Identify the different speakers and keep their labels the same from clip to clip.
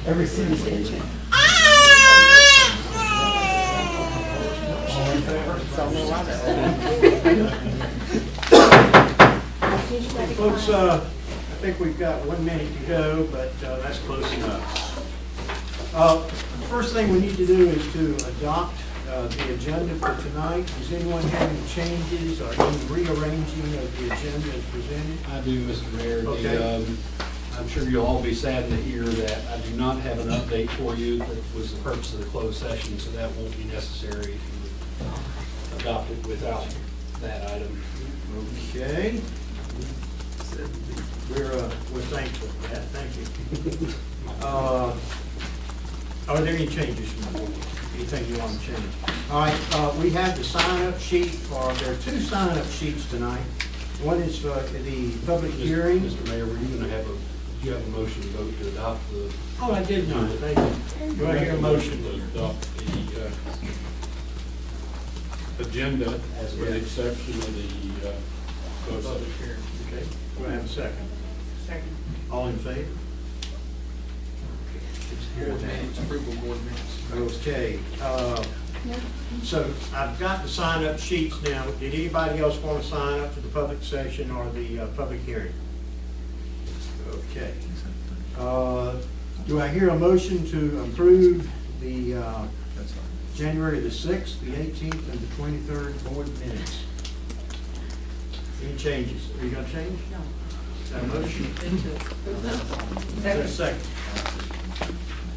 Speaker 1: Every single day.
Speaker 2: Folks, I think we've got 1 minute to go, but that's close enough. The first thing we need to do is to adopt the agenda for tonight. Does anyone have any changes or any rearranging of the agenda as presented?
Speaker 3: I do, Mr. Mayor.
Speaker 2: Okay.
Speaker 3: I'm sure you'll all be saddened to hear that I do not have an update for you. That was the purpose of the closed session, so that won't be necessary to adopt it without that item.
Speaker 2: Okay. We're thankful for that. Thank you. Are there any changes from the board? Anything you want to change? All right. We have the sign-up sheet. There are 2 sign-up sheets tonight. One is for the public hearing.
Speaker 3: Mr. Mayor, were you going to have do you have a motion to vote to adopt the?
Speaker 2: Oh, I did not. Thank you. Do I hear a motion
Speaker 4: to adopt the agenda with the exception of the closed
Speaker 2: public
Speaker 4: session?
Speaker 2: hearing? Okay. Do I have a second? Second. All in favor? Okay. So I've got the sign-up sheets now. Did anybody else want to sign up for the public session or the public hearing? Okay. Do I hear a motion to approve the January the 6th, the 18th, and the 23rd board minutes? Any changes? Are you going to change? No. Is that a motion? Is there a second?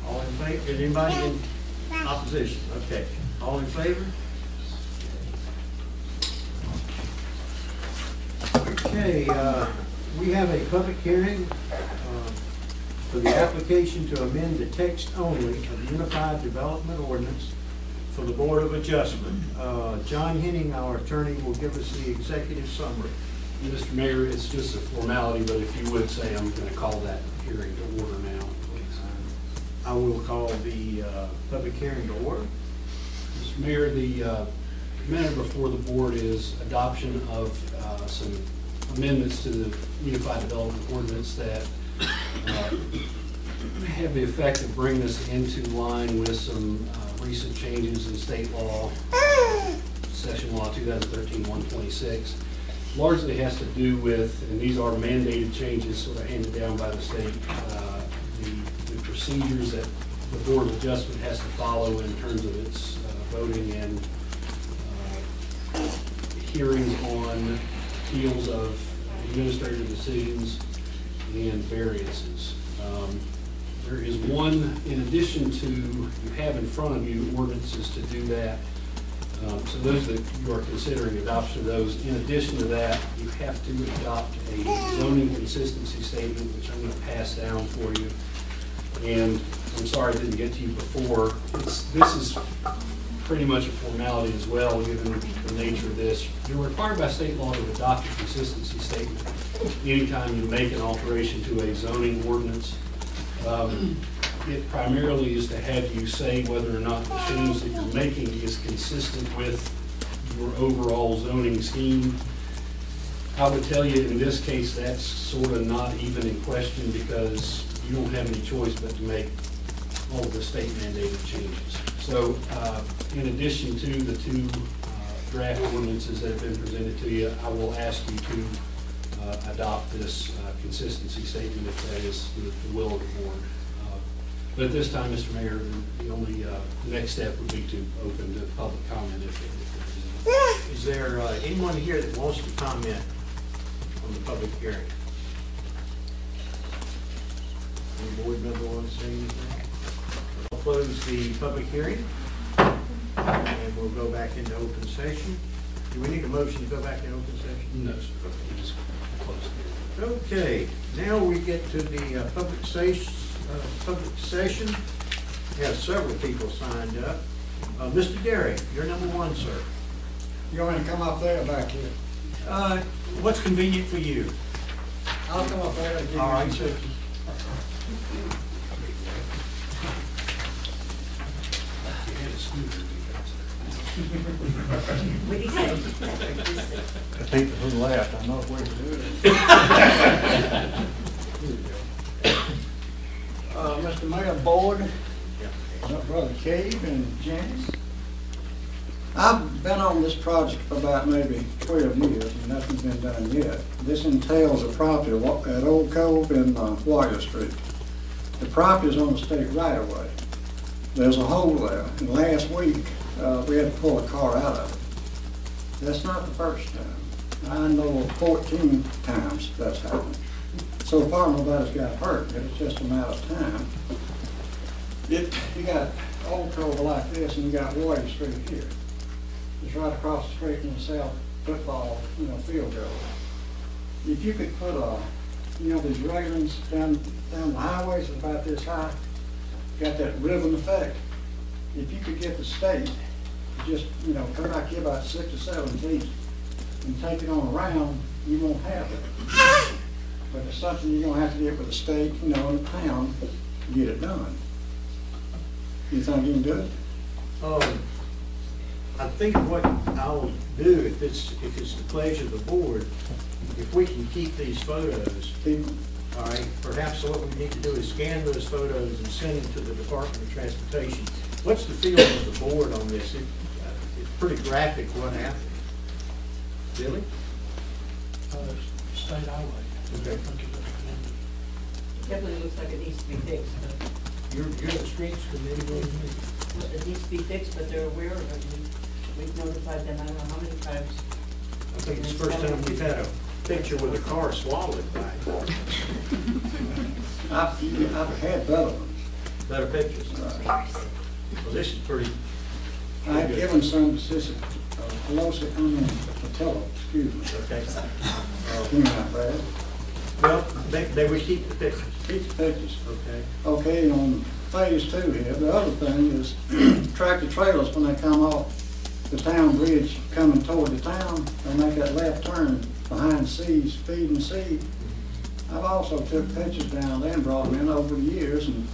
Speaker 2: All in favor? Is anybody in opposition? Okay. All in favor? Okay. We have a public hearing for the application to amend the text only of the Unified Development Ordinance for the Board of Adjustment. John Henning, our attorney, will give us the executive summary.
Speaker 3: Mr. Mayor, it's just a formality, but if you would say, I'm going to call that hearing to order now, please.
Speaker 2: I will call the public hearing to order.
Speaker 3: Mr. Mayor, the matter before the board is adoption of some amendments to the Unified Development Ordinance that have the effect of bringing us into line with some recent changes in state law, Session Law 2013-126. Largely has to do with, and these are mandated changes sort of handed down by the state, the procedures that the Board of Adjustment has to follow in terms of its voting and hearings on appeals of administrative decisions and variances. There is one, in addition to, you have in front of you ordinances to do that. So those that you are considering adoption of those, in addition to that, you have to adopt a zoning consistency statement, which I'm going to pass down for you. And I'm sorry I didn't get to you before. This is pretty much a formality as well, given the nature of this. You're required by state law to adopt a consistency statement anytime you make an alteration to a zoning ordinance. It primarily is to have you say whether or not the change that you're making is consistent with your overall zoning scheme. I would tell you in this case that's sort of not even in question because you don't have any choice but to make all of the state mandated changes. So in addition to the 2 draft ordinances that have been presented to you, I will ask you to adopt this consistency statement if that is the will of the board. But at this time, Mr. Mayor, the only next step would be to open to public comment if there is any.
Speaker 2: Is there anyone here that wants to comment on the public hearing? Any board member want to say anything? I'll close the public hearing and we'll go back into open session. Do we need a motion to go back into open session?
Speaker 3: No, sir. Okay, just close the hearing.
Speaker 2: Okay, now we get to the public session. We have several people signed up. Mr. Derry, you're number 1, sir.
Speaker 1: You want me to come up there or back here?
Speaker 2: What's convenient for you?
Speaker 1: I'll come up there and give you
Speaker 2: All right,
Speaker 1: some
Speaker 2: sir.
Speaker 1: pictures.
Speaker 5: What do you say?
Speaker 1: I think who laughed, I know what to do. Mr. Mayor, Board, Brother Cave and Janice. I've been on this project for about maybe 12 years and nothing's been done yet. This entails a property at Old Cove and Warrior Street. The property is on the state right of way. There's a hole there, and last week we had to pull a car out of it. That's not the first time. I know of 14 times that's happened. So far, nobody's got hurt, but it's just a matter of time. You got Old Cove like this, and you got Warrior Street here. It's right across the street from the south football, field goal. If you could put these railings down the highways about this high, got that ribbon effect. If you could get the state to just, cut out here about 6 or 7 feet and take it on around, you won't have it. But it's something you're gonna have to get with the state, and the town to get it done. You think you can do it?
Speaker 2: I think what I'll do, if it's the pleasure of the board, if we can keep these photos, all right, perhaps what we need to do is scan those photos and send them to the Department of Transportation. What's the feeling of the board on this? It's pretty graphic what happened. Really?
Speaker 5: State highway.
Speaker 2: Okay.
Speaker 6: Definitely looks like it needs to be fixed, but
Speaker 2: You're the streets committee,
Speaker 6: it needs to be fixed, but they're aware of it. We've notified them, I don't know how many times.
Speaker 2: I think it's the first time we've had a picture with a car swallowed by it.
Speaker 1: I've had better ones.
Speaker 2: Better pictures. Well, this is pretty.
Speaker 1: I've given some to Sissy, Pelosi, Patella, excuse me.
Speaker 2: Okay.
Speaker 1: You're not bad.
Speaker 2: Well, they would keep the pictures.
Speaker 1: Keep the pictures.
Speaker 2: Okay.
Speaker 1: Okay, on phase 2 here, the other thing is tractor trailers, when they come off the town bridge coming toward the town, they make that left turn behind C's, feeding seed. I've also took pictures down there and brought them in over the years, and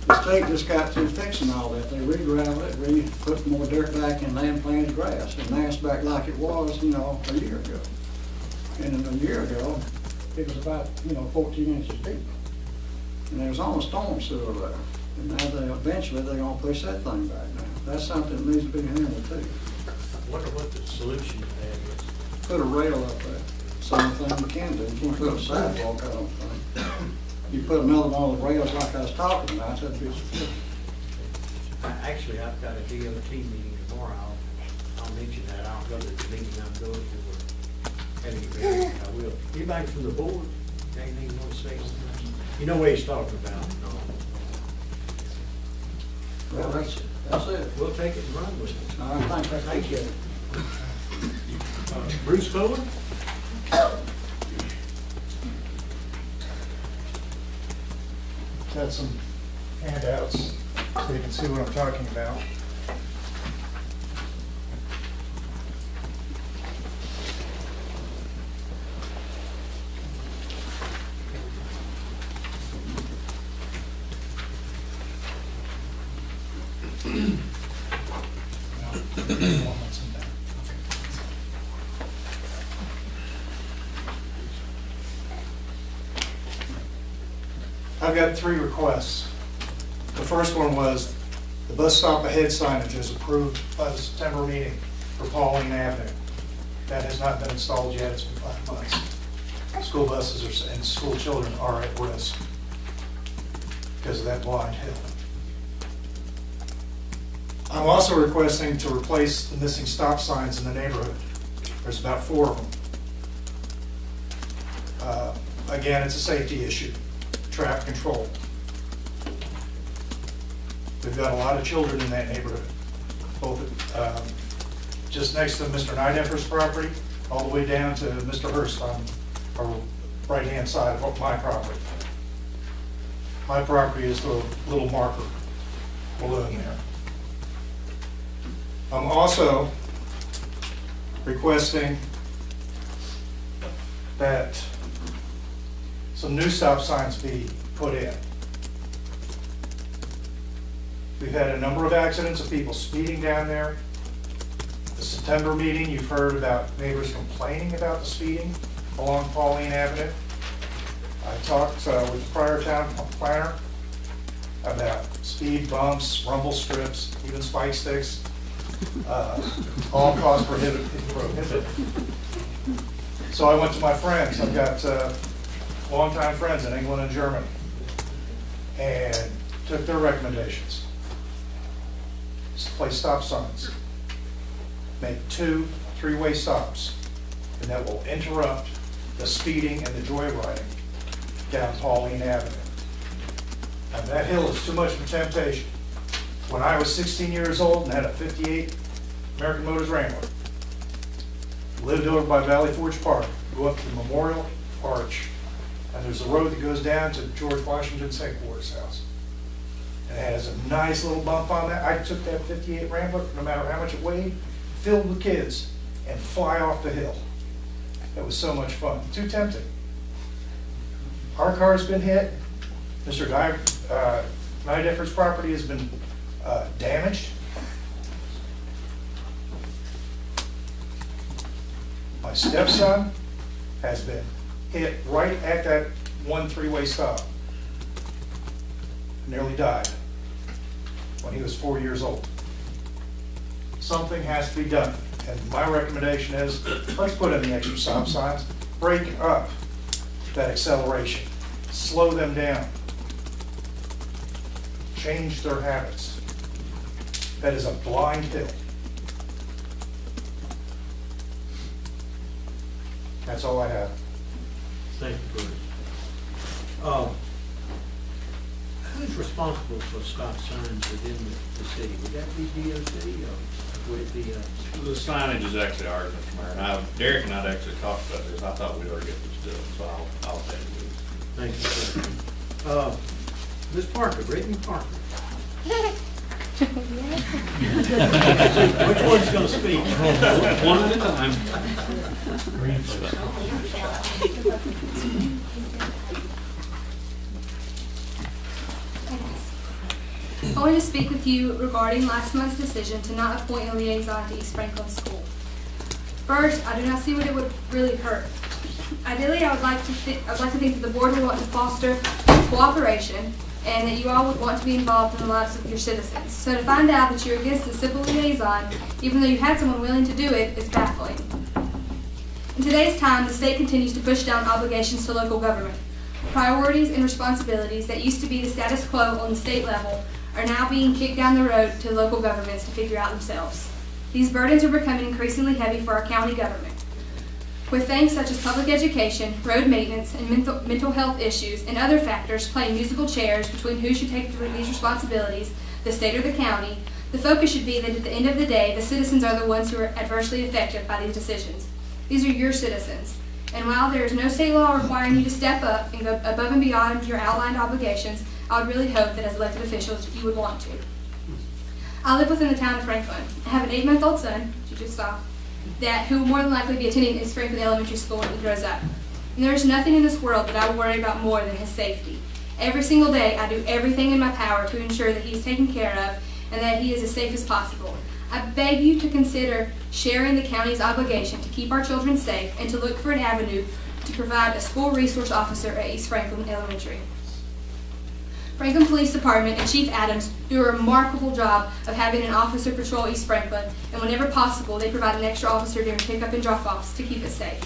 Speaker 1: the state just got through fixing all that. They re-graveled it, put more dirt back in there and planted grass, and now it's back like it was, a year ago. And a year ago, it was about, 14 inches deep. And there was almost storm sewer there. And now eventually they're gonna push that thing back now. That's something that needs to be handled too.
Speaker 2: I wonder what the solution to that is.
Speaker 1: Put a rail up there. Same thing you can do. You can't put a sidewalk, I don't think. You put another one of the rails like I was talking about, that'd be sufficient.
Speaker 2: Actually, I've got a DOT meeting tomorrow. I'll mention that. I'll go to the meeting I'm going to. Having a meeting, I will. Anybody from the board, anything you want to say on that? You know what he's talking about? No.
Speaker 1: Well, that's it.
Speaker 2: We'll take it and run with it.
Speaker 1: All right,
Speaker 2: Thank you. Bruce Cohen?
Speaker 5: Got some handouts so you can see what I'm talking about. I've got 3 requests. The first one was the bus stop ahead signage is approved by the September meeting for Pauline Avenue. That has not been installed yet. It's been 5 months. School buses and school children are at risk because of that blind hill. I'm also requesting to replace the missing stop signs in the neighborhood. There's about 4 of them. Again, it's a safety issue, traffic control. We've got a lot of children in that neighborhood, both just next to Mr. Nideffer's property, all the way down to Mr. Hurst on our right-hand side of my property. My property is the little marker balloon there. I'm also requesting that some new stop signs be put in. We've had a number of accidents of people speeding down there. The September meeting, you've heard about neighbors complaining about the speeding along Pauline Avenue. I talked with the prior town planner, about speed bumps, rumble strips, even spike sticks, all cost prohibitive. So I went to my friends. I've got longtime friends in England and Germany, and took their recommendations. Place stop signs. Make 2 3-way stops, and that will interrupt the speeding and the joyriding down Pauline Avenue. And that hill is too much of a temptation. When I was 16 years old and had a 58 American Motors Wrangler, lived over by Valley Forge Park, go up to the Memorial Arch, and there's a road that goes down to George Washington's headquarters house. And it has a nice little bump on that. I took that 58 Rambler, no matter how much it weighed, filled with kids, and fly off the hill. It was so much fun. Too tempting. Our car's been hit. Mr. Nideffer's property has been damaged. My stepson has been hit right at that 1 3-way stop. Nearly died when he was 4 years old. Something has to be done. And my recommendation is, let's put in the extra stop signs, break up that acceleration, slow them down, change their habits. That is a blind hill. That's all I have.
Speaker 2: Thank you, Bruce. Who's responsible for stop signs within the city? Would that be DOT or would it be
Speaker 7: The signage is actually ours, Mr. Mayor. Now, Derek and I actually talked about this. I thought we'd already get this done, so I'll take it.
Speaker 2: Thank you, sir. Ms. Parker, Brittany Parker. Which one's going to speak?
Speaker 3: One at a time.
Speaker 8: I wanted to speak with you regarding last month's decision to not appoint a liaison to East Franklin School. First, I do not see what it would really hurt. Ideally, I would like to think that the board would want to foster cooperation and that you all would want to be involved in the lives of your citizens. So to find out that you're against a simple liaison, even though you had someone willing to do it, is baffling. In today's time, the state continues to push down obligations to local government. Priorities and responsibilities that used to be the status quo on the state level are now being kicked down the road to local governments to figure out themselves. These burdens are becoming increasingly heavy for our county government. With things such as public education, road maintenance, and mental health issues and other factors playing musical chairs between who should take these responsibilities, the state or the county, the focus should be that at the end of the day, the citizens are the ones who are adversely affected by these decisions. These are your citizens. And while there is no state law requiring you to step up and go above and beyond your outlined obligations, I would really hope that as elected officials you would want to. I live within the town of Franklin. I have an 8-month-old son, which you just saw, who will more than likely be attending East Franklin Elementary School when he grows up. And there is nothing in this world that I worry about more than his safety. Every single day I do everything in my power to ensure that he is taken care of and that he is as safe as possible. I beg you to consider sharing the county's obligation to keep our children safe and to look for an avenue to provide a school resource officer at East Franklin Elementary. Franklin Police Department and Chief Adams do a remarkable job of having an officer patrol East Franklin, and whenever possible, they provide an extra officer during pickup and drop-offs to keep it safe.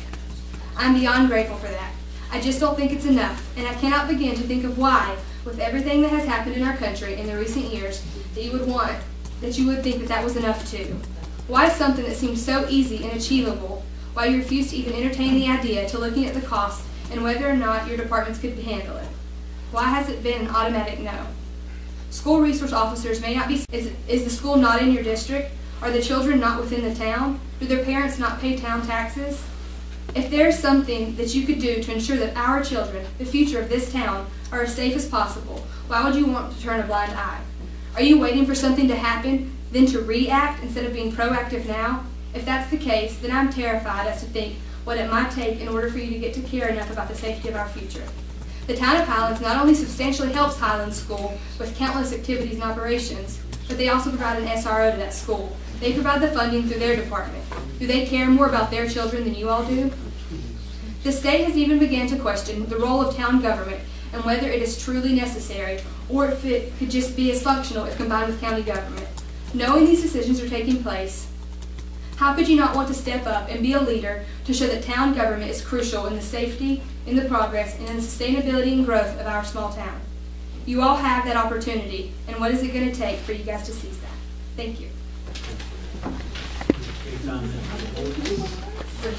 Speaker 8: I'm beyond grateful for that. I just don't think it's enough, and I cannot begin to think of why, with everything that has happened in our country in the recent years, that you would think that that was enough too. Why something that seems so easy and achievable, why you refuse to even entertain the idea to looking at the cost and whether or not your departments could handle it? Why has it been an automatic no? School resource officers may not be. Is the school not in your district? Are the children not within the town? Do their parents not pay town taxes? If there's something that you could do to ensure that our children, the future of this town, are as safe as possible, why would you want to turn a blind eye? Are you waiting for something to happen, then to react instead of being proactive now? If that's the case, then I'm terrified as to think what it might take in order for you to get to care enough about the safety of our future. The town of Highlands not only substantially helps Highlands School with countless activities and operations, but they also provide an SRO to that school. They provide the funding through their department. Do they care more about their children than you all do? The state has even begun to question the role of town government and whether it is truly necessary, or if it could just be as functional if combined with county government. Knowing these decisions are taking place, how could you not want to step up and be a leader to show that town government is crucial in the safety, in the progress, and in the sustainability and growth of our small town? You all have that opportunity, and what is it going to take for you guys to seize that? Thank you.
Speaker 2: Any comments from the board? Okay.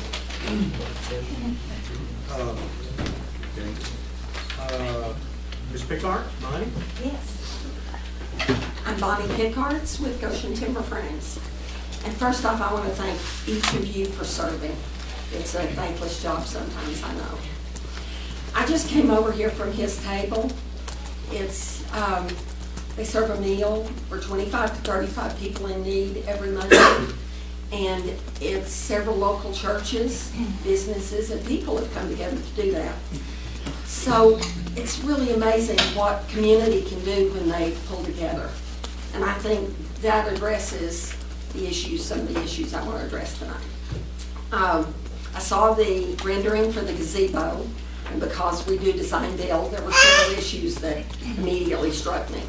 Speaker 2: Ms. Pickard, Bonnie?
Speaker 9: Yes. I'm Bonnie Pickards with Goshen Timber Frames. And first off, I want to thank each of you for serving. It's a thankless job sometimes, I know. I just came over here from his table. It's, they serve a meal for 25 to 35 people in need every Monday. And it's several local churches, businesses, and people have come together to do that. So it's really amazing what community can do when they pull together. And I think that addresses the issues, some of the issues I want to address tonight. I saw the rendering for the gazebo, and because we do design build, there were several issues that immediately struck me.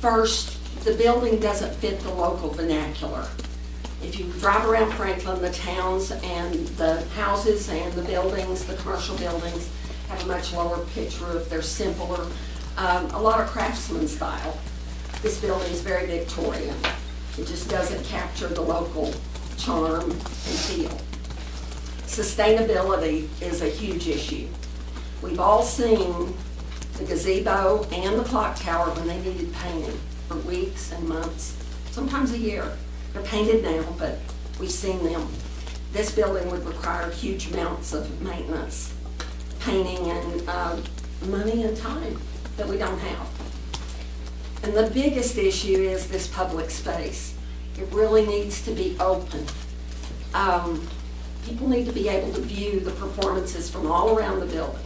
Speaker 9: First, the building doesn't fit the local vernacular. If you drive around Franklin, the towns and the houses and the buildings, the commercial buildings, have a much lower pitch roof. They're simpler, a lot of craftsman style. This building is very Victorian. It just doesn't capture the local charm and feel. Sustainability is a huge issue. We've all seen the gazebo and the clock tower when they needed painting for weeks and months, sometimes a year. They're painted now, but we've seen them. This building would require huge amounts of maintenance, painting, and money and time that we don't have. And the biggest issue is this public space. It really needs to be open. People need to be able to view the performances from all around the building.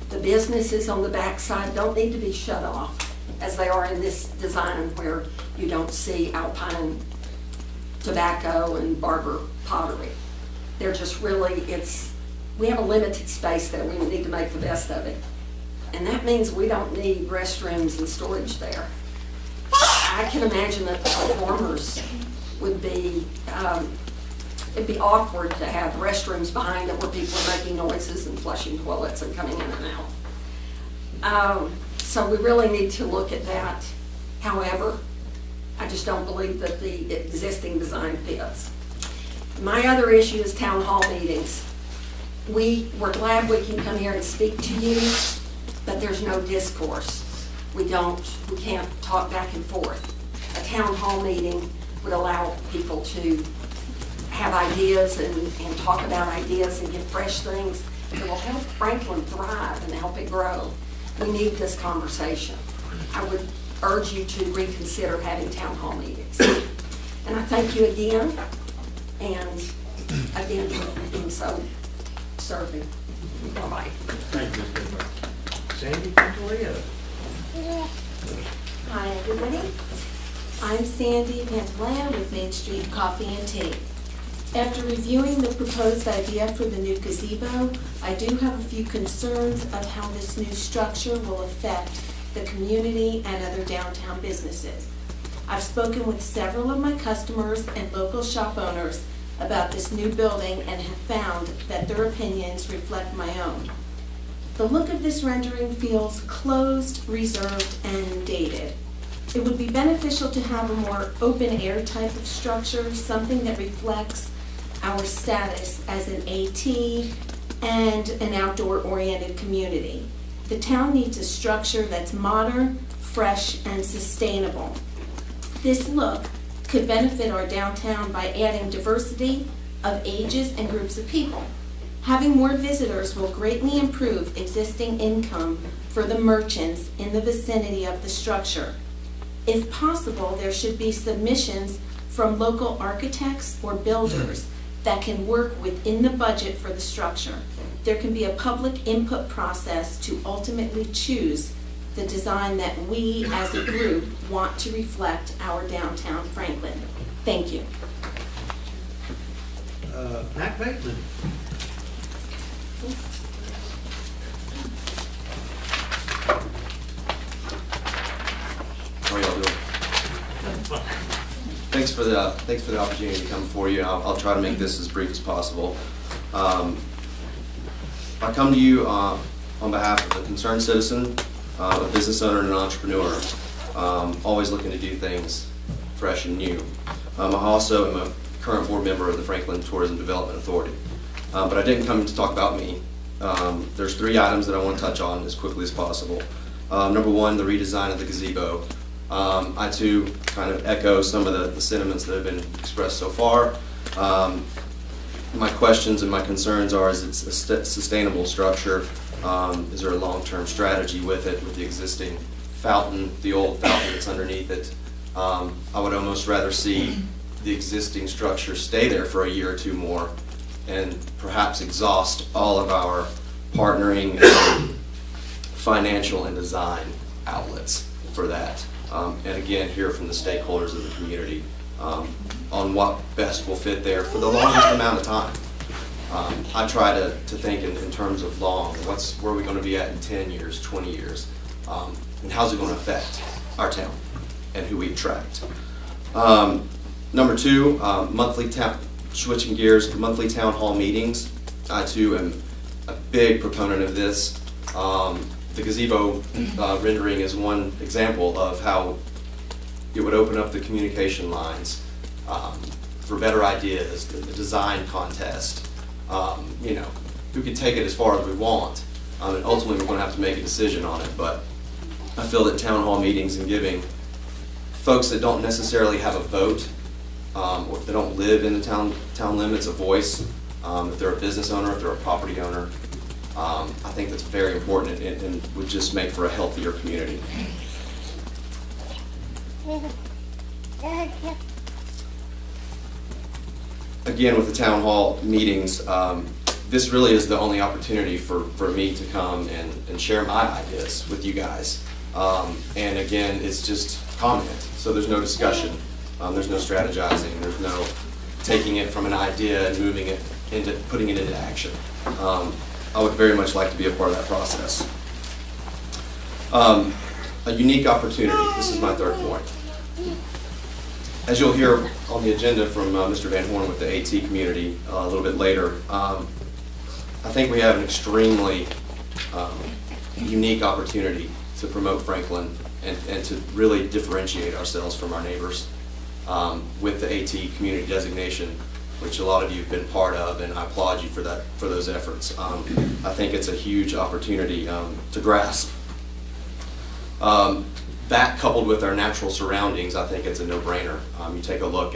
Speaker 9: The businesses on the backside don't need to be shut off, as they are in this design where you don't see Alpine tobacco and barber pottery. They're just really, we have a limited space there. We need to make the best of it. And that means we don't need restrooms and storage there. I can imagine that the performers would be, it'd be awkward to have restrooms behind it where people are making noises and flushing toilets and coming in and out. So we really need to look at that. However, I just don't believe that the existing design fits. My other issue is town hall meetings. We're glad we can come here and speak to you, but there's no discourse. We can't talk back and forth. A town hall meeting would allow people to have ideas and talk about ideas and get fresh things that will help Franklin thrive and help it grow. We need this conversation. I would urge you to reconsider having town hall meetings. And I thank you again, and again for being so serving. Bye-bye.
Speaker 2: Thank you, Ms. Pickard. Sandy Pantaleo.
Speaker 10: Hi, everybody. I'm Sandy Pantaleo with Main Street Coffee and Tea. After reviewing the proposed idea for the new gazebo, I do have a few concerns of how this new structure will affect the community and other downtown businesses. I've spoken with several of my customers and local shop owners about this new building and have found that their opinions reflect my own. The look of this rendering feels closed, reserved, and dated. It would be beneficial to have a more open air type of structure, something that reflects our status as an AT and an outdoor oriented community. The town needs a structure that's modern, fresh, and sustainable. This look could benefit our downtown by adding diversity of ages and groups of people. Having more visitors will greatly improve existing income for the merchants in the vicinity of the structure. If possible, there should be submissions from local architects or builders that can work within the budget for the structure. There can be a public input process to ultimately choose the design that we as a group want to reflect our downtown Franklin. Thank you.
Speaker 2: Matt Bateman.
Speaker 11: thanks for the opportunity to come before you. I'll try to make this as brief as possible. I come to you on behalf of a concerned citizen, a business owner, and an entrepreneur, always looking to do things fresh and new. I also am a current board member of the Franklin Tourism Development Authority. But I didn't come to talk about me. There's 3 items that I want to touch on as quickly as possible. Number 1, the redesign of the gazebo. I too kind of echo some of the sentiments that have been expressed so far. My questions and my concerns are, is it a sustainable structure? Is there a long-term strategy with it, with the existing fountain, the old fountain that's underneath it? I would almost rather see the existing structure stay there for a year or 2 more and perhaps exhaust all of our partnering financial and design outlets for that. And again, hear from the stakeholders of the community on what best will fit there for the longest amount of time. I try to think in terms of long. Where are we going to be at in 10 years, 20 years? And how's it going to affect our town and who we attract? Number 2, switching gears, monthly town hall meetings. I too am a big proponent of this. The gazebo rendering is one example of how it would open up the communication lines for better ideas, the design contest. You know, we could take it as far as we want, and ultimately we're going to have to make a decision on it. But I feel that town hall meetings and giving folks that don't necessarily have a vote, or if they don't live in the town limits, a voice, if they're a business owner, if they're a property owner, I think that's very important and would just make for a healthier community. Again, with the town hall meetings, this really is the only opportunity for me to come and share my ideas with you guys. And again, it's just comment, so there's no discussion, there's no strategizing, there's no taking it from an idea and moving it into putting it into action. I would very much like to be a part of that process. A unique opportunity, this is my 3rd point. As you'll hear on the agenda from Mr. Van Horn with the AT community a little bit later, I think we have an extremely unique opportunity to promote Franklin and to really differentiate ourselves from our neighbors with the AT community designation, which a lot of you have been part of, and I applaud you for those efforts. I think it's a huge opportunity to grasp. That coupled with our natural surroundings, I think it's a no-brainer. You take a look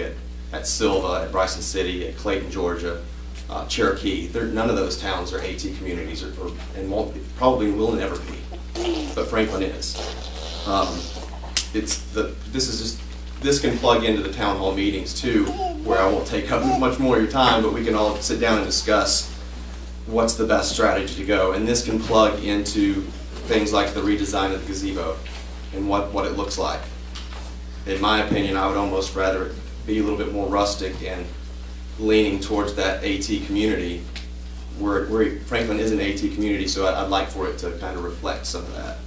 Speaker 11: at Silva, at Bryson City, at Clayton, Georgia, Cherokee. None of those towns are AT communities, and probably will never be. But Franklin is. This can plug into the town hall meetings too, where I won't take up much more of your time, but we can all sit down and discuss what's the best strategy to go. And this can plug into things like the redesign of the gazebo and what it looks like. In my opinion, I would almost rather be a little bit more rustic and leaning towards that AT community, where Franklin is an AT community, so I'd like for it to kind of reflect some of that.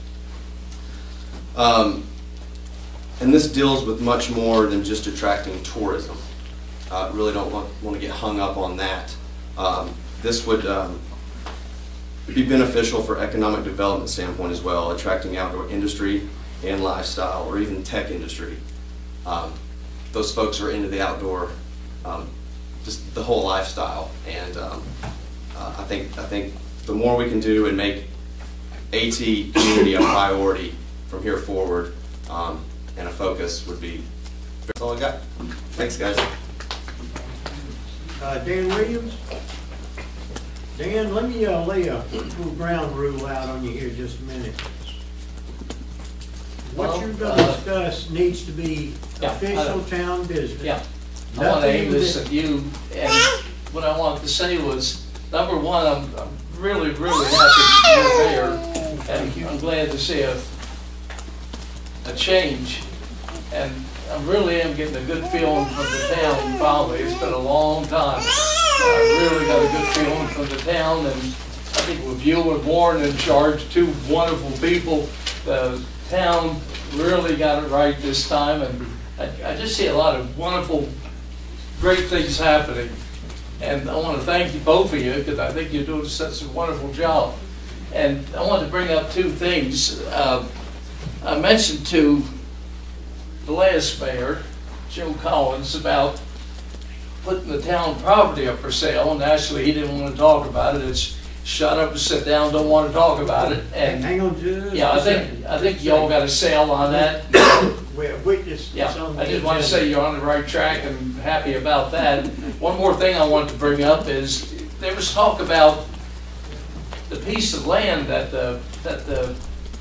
Speaker 11: And this deals with much more than just attracting tourism. I really don't want to get hung up on that. This would be beneficial for economic development standpoint as well, attracting outdoor industry and lifestyle, or even tech industry. Those folks are into the outdoor, just the whole lifestyle, and I think the more we can do and make AT community a priority from here forward, and a focus would be. That's all I got. Thanks, guys.
Speaker 2: Dan Williams. Dan, let me lay a little ground rule out on you here just a minute. What you're going to discuss needs to be official town business.
Speaker 12: Yeah. I want to aim this at you, and what I wanted to say was, number one, I'm really, really happy you're there, and I'm glad to see a change, and I really am getting a good feeling from the town. Probably it's been a long time. I really got a good feeling from the town, and I think with you and Warren in charge, 2 wonderful people, the town really got it right this time, and I just see a lot of wonderful, great things happening. And I want to thank you, both of you, because I think you're doing such a wonderful job. And I want to bring up two things. I mentioned to the last mayor, Jim Collins, about putting the town property up for sale, and actually he didn't want to talk about it. It's shut up and sit down, don't want to talk about it. And
Speaker 2: hang on just
Speaker 12: yeah,
Speaker 2: a second.
Speaker 12: I think y'all got a sale on that.
Speaker 2: It's on the
Speaker 12: I just want to
Speaker 2: agenda.
Speaker 12: say you're on the right track and happy about that. One more thing I wanted to bring up is there was talk about the piece of land that the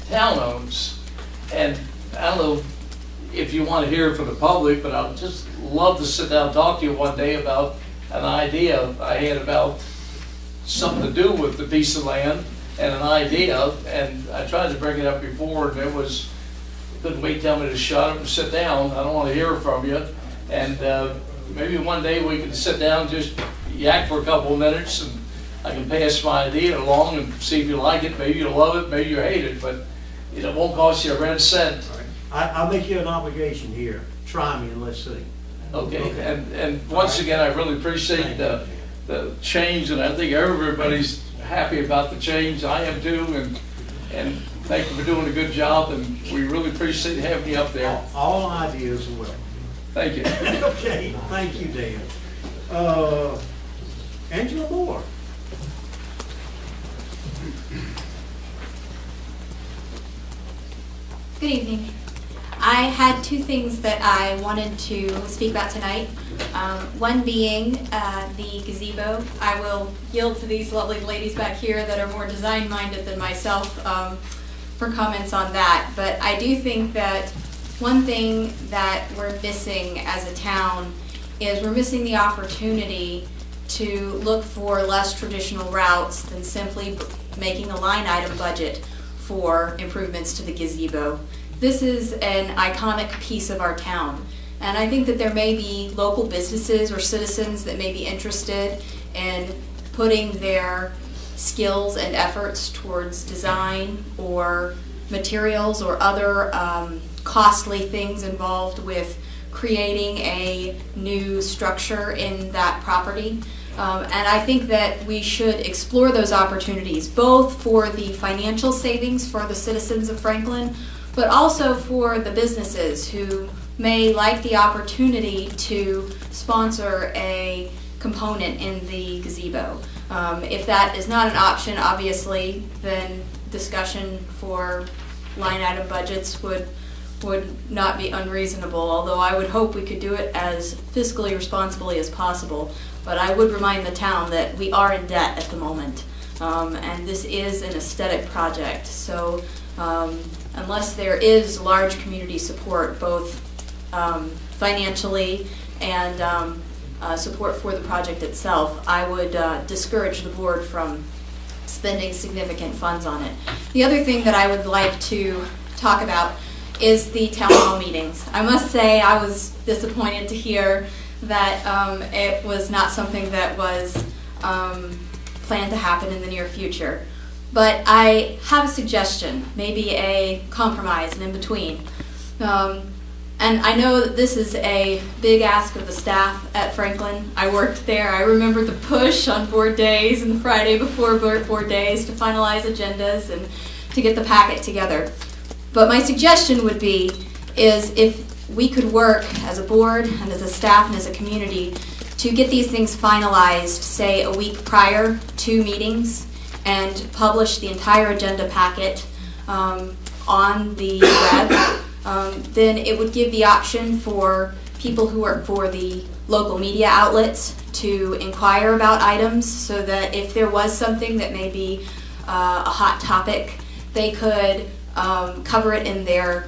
Speaker 12: town owns, and I don't know if you want to hear it from the public, but I'd just love to sit down and talk to you one day about an idea I had about something to do with the piece of land and an idea, and I tried to bring it up before, and it was, couldn't wait, tell me to shut up and sit down. I don't want to hear from you, and maybe one day we can sit down, just yak for a couple of minutes, and I can pass my idea along and see if you like it. Maybe you love it, maybe you hate it, but it won't cost you a red cent.
Speaker 2: I'll make you an obligation here. Try me and let's see.
Speaker 12: Okay. And once again, I really appreciate the change, and I think everybody's happy about the change. I am too, and thank you for doing a good job, and we really appreciate having you up there.
Speaker 2: All ideas are welcome.
Speaker 12: Thank you.
Speaker 2: Okay, thank you, Dan. Angela Moore.
Speaker 13: Good evening. I had two things that I wanted to speak about tonight. One being the gazebo. I will yield to these lovely ladies back here that are more design-minded than myself for comments on that. But I do think that one thing that we're missing as a town is we're missing the opportunity to look for less traditional routes than simply making a line item budget for improvements to the gazebo. This is an iconic piece of our town, and I think that there may be local businesses or citizens that may be interested in putting their skills and efforts towards design or materials or other costly things involved with creating a new structure in that property. And I think that we should explore those opportunities, both for the financial savings for the citizens of Franklin, but also for the businesses who may like the opportunity to sponsor a component in the gazebo. If that is not an option, obviously, then discussion for line item budgets would not be unreasonable, although I would hope we could do it as fiscally responsibly as possible. But I would remind the town that we are in debt at the moment, and this is an aesthetic project. So unless there is large community support, both financially and support for the project itself, I would discourage the board from spending significant funds on it. The other thing that I would like to talk about is the town hall meetings. I must say I was disappointed to hear that it was not something that was planned to happen in the near future. But I have a suggestion, maybe a compromise, an in-between. And I know that this is a big ask of the staff at Franklin. I worked there. I remember the push on board days and the Friday before board days to finalize agendas and to get the packet together. But my suggestion would be is if we could work as a board and as a staff and as a community to get these things finalized, say a week prior to meetings, and publish the entire agenda packet on the web, then it would give the option for people who work for the local media outlets to inquire about items, so that if there was something that may be a hot topic, they could cover it in their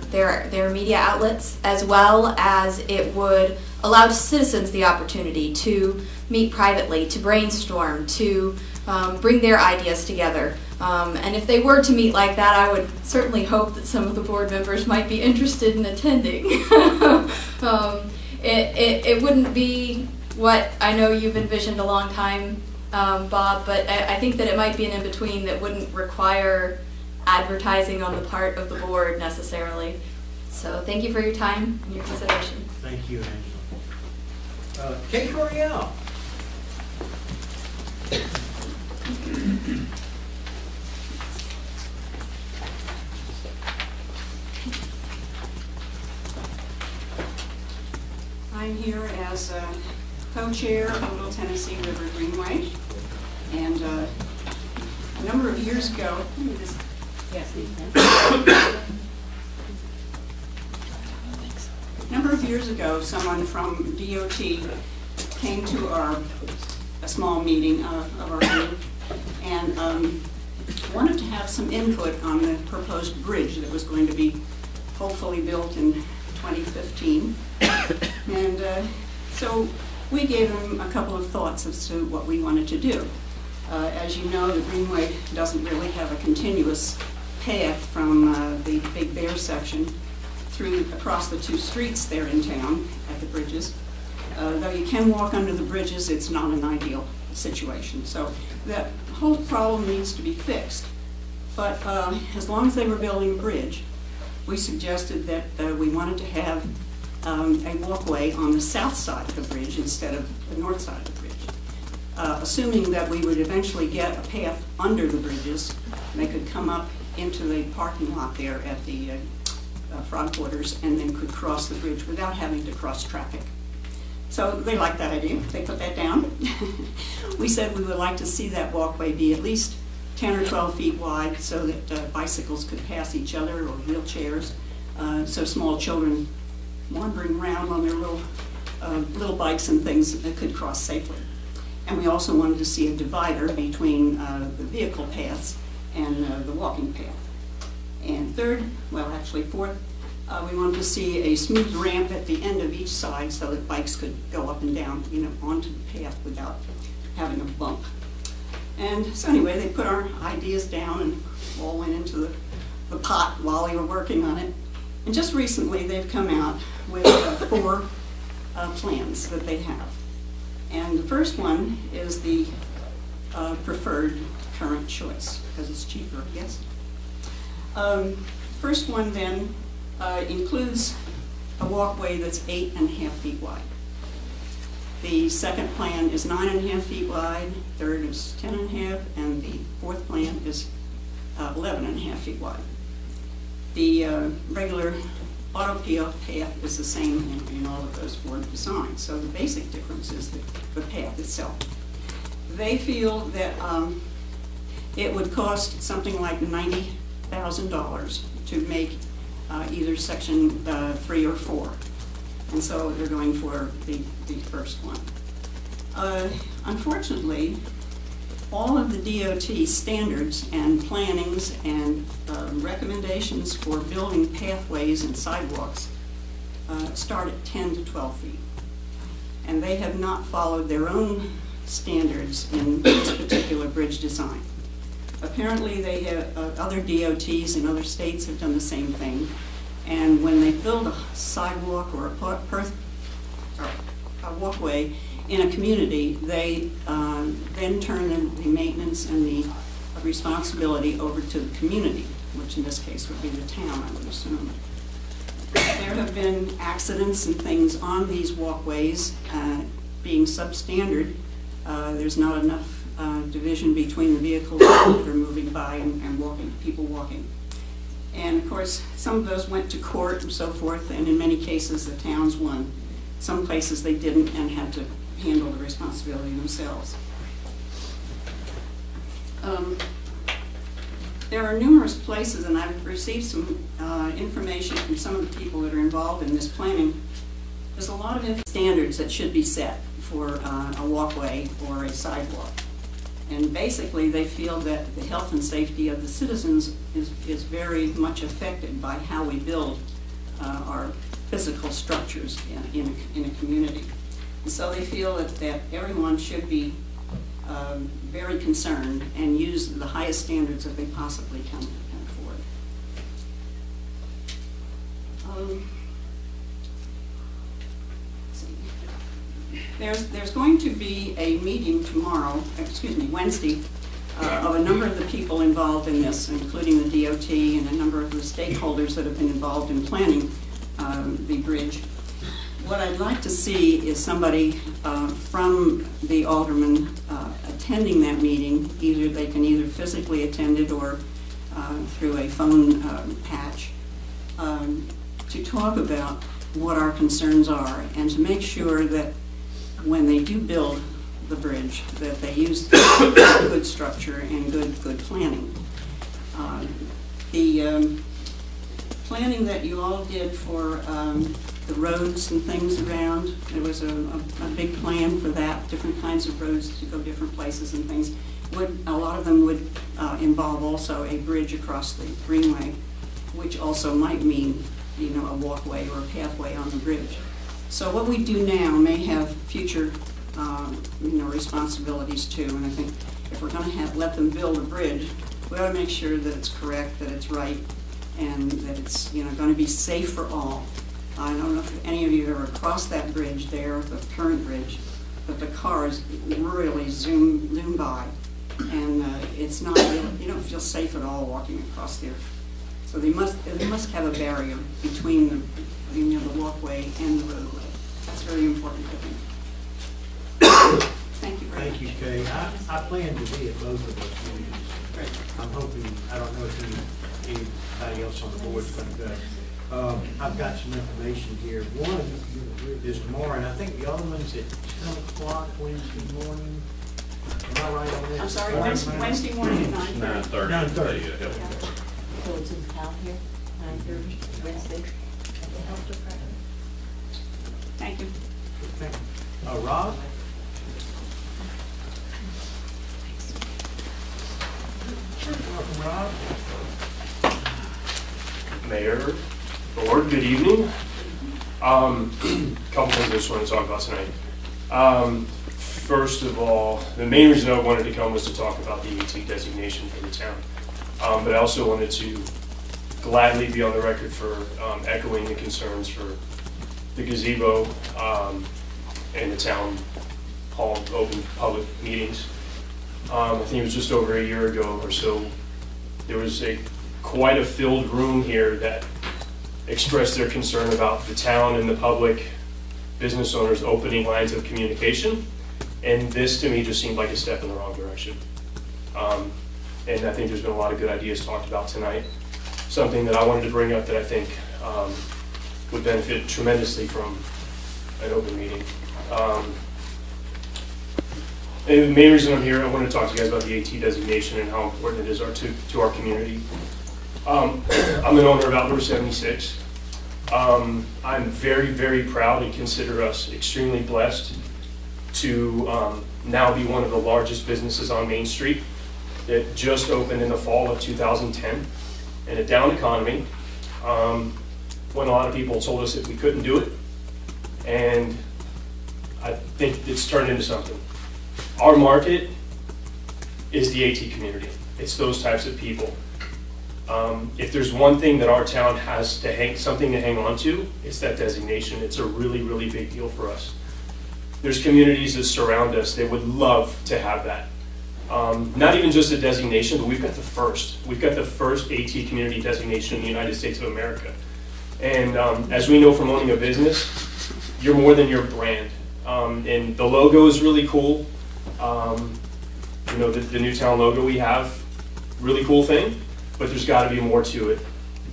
Speaker 13: media outlets, as well as it would allow citizens the opportunity to meet privately, to brainstorm, to bring their ideas together. And if they were to meet like that, I would certainly hope that some of the board members might be interested in attending. It wouldn't be what I know you've envisioned a long time, Bob, but I think that it might be an in-between that wouldn't require advertising on the part of the board necessarily. So thank you for your time and your consideration.
Speaker 2: Thank you, Angela. Kate Coriel.
Speaker 14: I'm here as co-chair of Little Tennessee River Greenway, and a number of years ago, someone from DOT came to a small meeting of our group and wanted to have some input on the proposed bridge that was going to be hopefully built in 2015. And so we gave them a couple of thoughts as to what we wanted to do. As you know, the Greenway doesn't really have a continuous path from the Big Bear section across the two streets there in town at the bridges. Though you can walk under the bridges, it's not an ideal situation. So that whole problem needs to be fixed. But as long as they were building a bridge, we suggested that we wanted to have a walkway on the south side of the bridge instead of the north side of the bridge. Assuming that we would eventually get a path under the bridges, they could come up into the parking lot there at the frog quarters and then could cross the bridge without having to cross traffic. So they liked that idea. They put that down. We said we would like to see that walkway be at least 10 or 12 feet wide so that bicycles could pass each other or wheelchairs, so small children wandering around on their little bikes and things could cross safely. And we also wanted to see a divider between the vehicle paths and the walking path. And third, well actually fourth, we wanted to see a smooth ramp at the end of each side so that bikes could go up and down, onto the path without having a bump. And so anyway, they put our ideas down and all went into the pot while we were working on it. And just recently, they've come out with 4 plans that they have. And the first one is the preferred current choice, because it's cheaper, I guess. First one then includes a walkway that's 8.5 feet wide. The second plan is 9.5 feet wide, third is 10.5, and the fourth plan is 11.5 feet wide. The regular auto path is the same in all of those 4 designs, so the basic difference is the path itself. They feel that it would cost something like $90,000 to make either section 3 or 4. And so they're going for the first one. Unfortunately, all of the DOT standards and plannings and recommendations for building pathways and sidewalks start at 10 to 12 feet. And they have not followed their own standards in this particular bridge design. Apparently they have, other DOTs in other states have done the same thing. And when they build a sidewalk or a walkway in a community, they then turn the maintenance and the responsibility over to the community, which in this case would be the town, I would assume. There have been accidents and things on these walkways being substandard. There's not enough division between the vehicles that are moving by and people walking. And of course, some of those went to court and so forth, and in many cases the towns won. Some places they didn't and had to handle the responsibility themselves. There are numerous places, and I've received some information from some of the people that are involved in this planning. There's a lot of standards that should be set for a walkway or a sidewalk. And basically they feel that the health and safety of the citizens is very much affected by how we build our physical structures in a community. And so they feel that everyone should be very concerned and use the highest standards that they possibly can afford. There's going to be a meeting tomorrow, Wednesday, of a number of the people involved in this, including the DOT and a number of the stakeholders that have been involved in planning the bridge. What I'd like to see is somebody from the aldermen attending that meeting. Either they can either physically attend it or through a phone patch to talk about what our concerns are and to make sure that when they do build the bridge, that they use good structure and good planning. The planning that you all did for the roads and things around, there was a big plan for that, different kinds of roads to go different places and things. A lot of them would involve also a bridge across the greenway, which also might mean, you know, a walkway or a pathway on the bridge. So what we do now may have future, you know, responsibilities too. And I think if we're going to let them build a bridge, we ought to make sure that it's correct, that it's right, and that it's, you know, going to be safe for all. I don't know if any of you have ever crossed that bridge there, the current bridge, but the cars really zoom by, and it's not, you don't feel safe at all walking across there. So they must have a barrier between the, you know, the walkway and the roadway. That's very important, I think. Thank you very much.
Speaker 2: Thank you, Kay. I plan to be at both of those meetings. I'm hoping, I don't know if anybody else on the board is going to go. I've got some information here. One is tomorrow, and I think the other one's at 10 o'clock Wednesday morning. Am I right on that?
Speaker 14: I'm sorry, Wednesday morning at 9:30.
Speaker 2: 9:30.
Speaker 6: So it's in town here, 9:30, Wednesday, at the health department.
Speaker 14: Thank you.
Speaker 2: Thank you. Rob? Welcome, Rob.
Speaker 15: Mayor, Board, good evening. Couple things I just want to talk about tonight. First of all, the main reason I wanted to come was to talk about the AT designation for the town. But I also wanted to gladly be on the record for echoing the concerns for the gazebo and the town hall open public meetings. I think it was just over a year ago or so, there was quite a filled room here that expressed their concern about the town and the public business owners opening lines of communication. And this to me just seemed like a step in the wrong direction. And I think there's been a lot of good ideas talked about tonight. Something that I wanted to bring up that I think would benefit tremendously from an open meeting. And the main reason I'm here, I want to talk to you guys about the AT designation and how important it is to our community. I'm an owner of Outdoor 76. I'm very, very proud and consider us extremely blessed to now be one of the largest businesses on Main Street. It just opened in the fall of 2010 in a down economy when a lot of people told us that we couldn't do it. And I think it's turned into something. Our market is the AT community. It's those types of people. If there's one thing that our town has to something to hang on to, it's that designation. It's a really, really big deal for us. There's communities that surround us that would love to have that. Not even just a designation, but we've got the first. We've got the first AT community designation in the United States of America. And as we know from owning a business, you're more than your brand. And the logo is really cool. You know, the Newtown logo we have, really cool thing, but there's got to be more to it.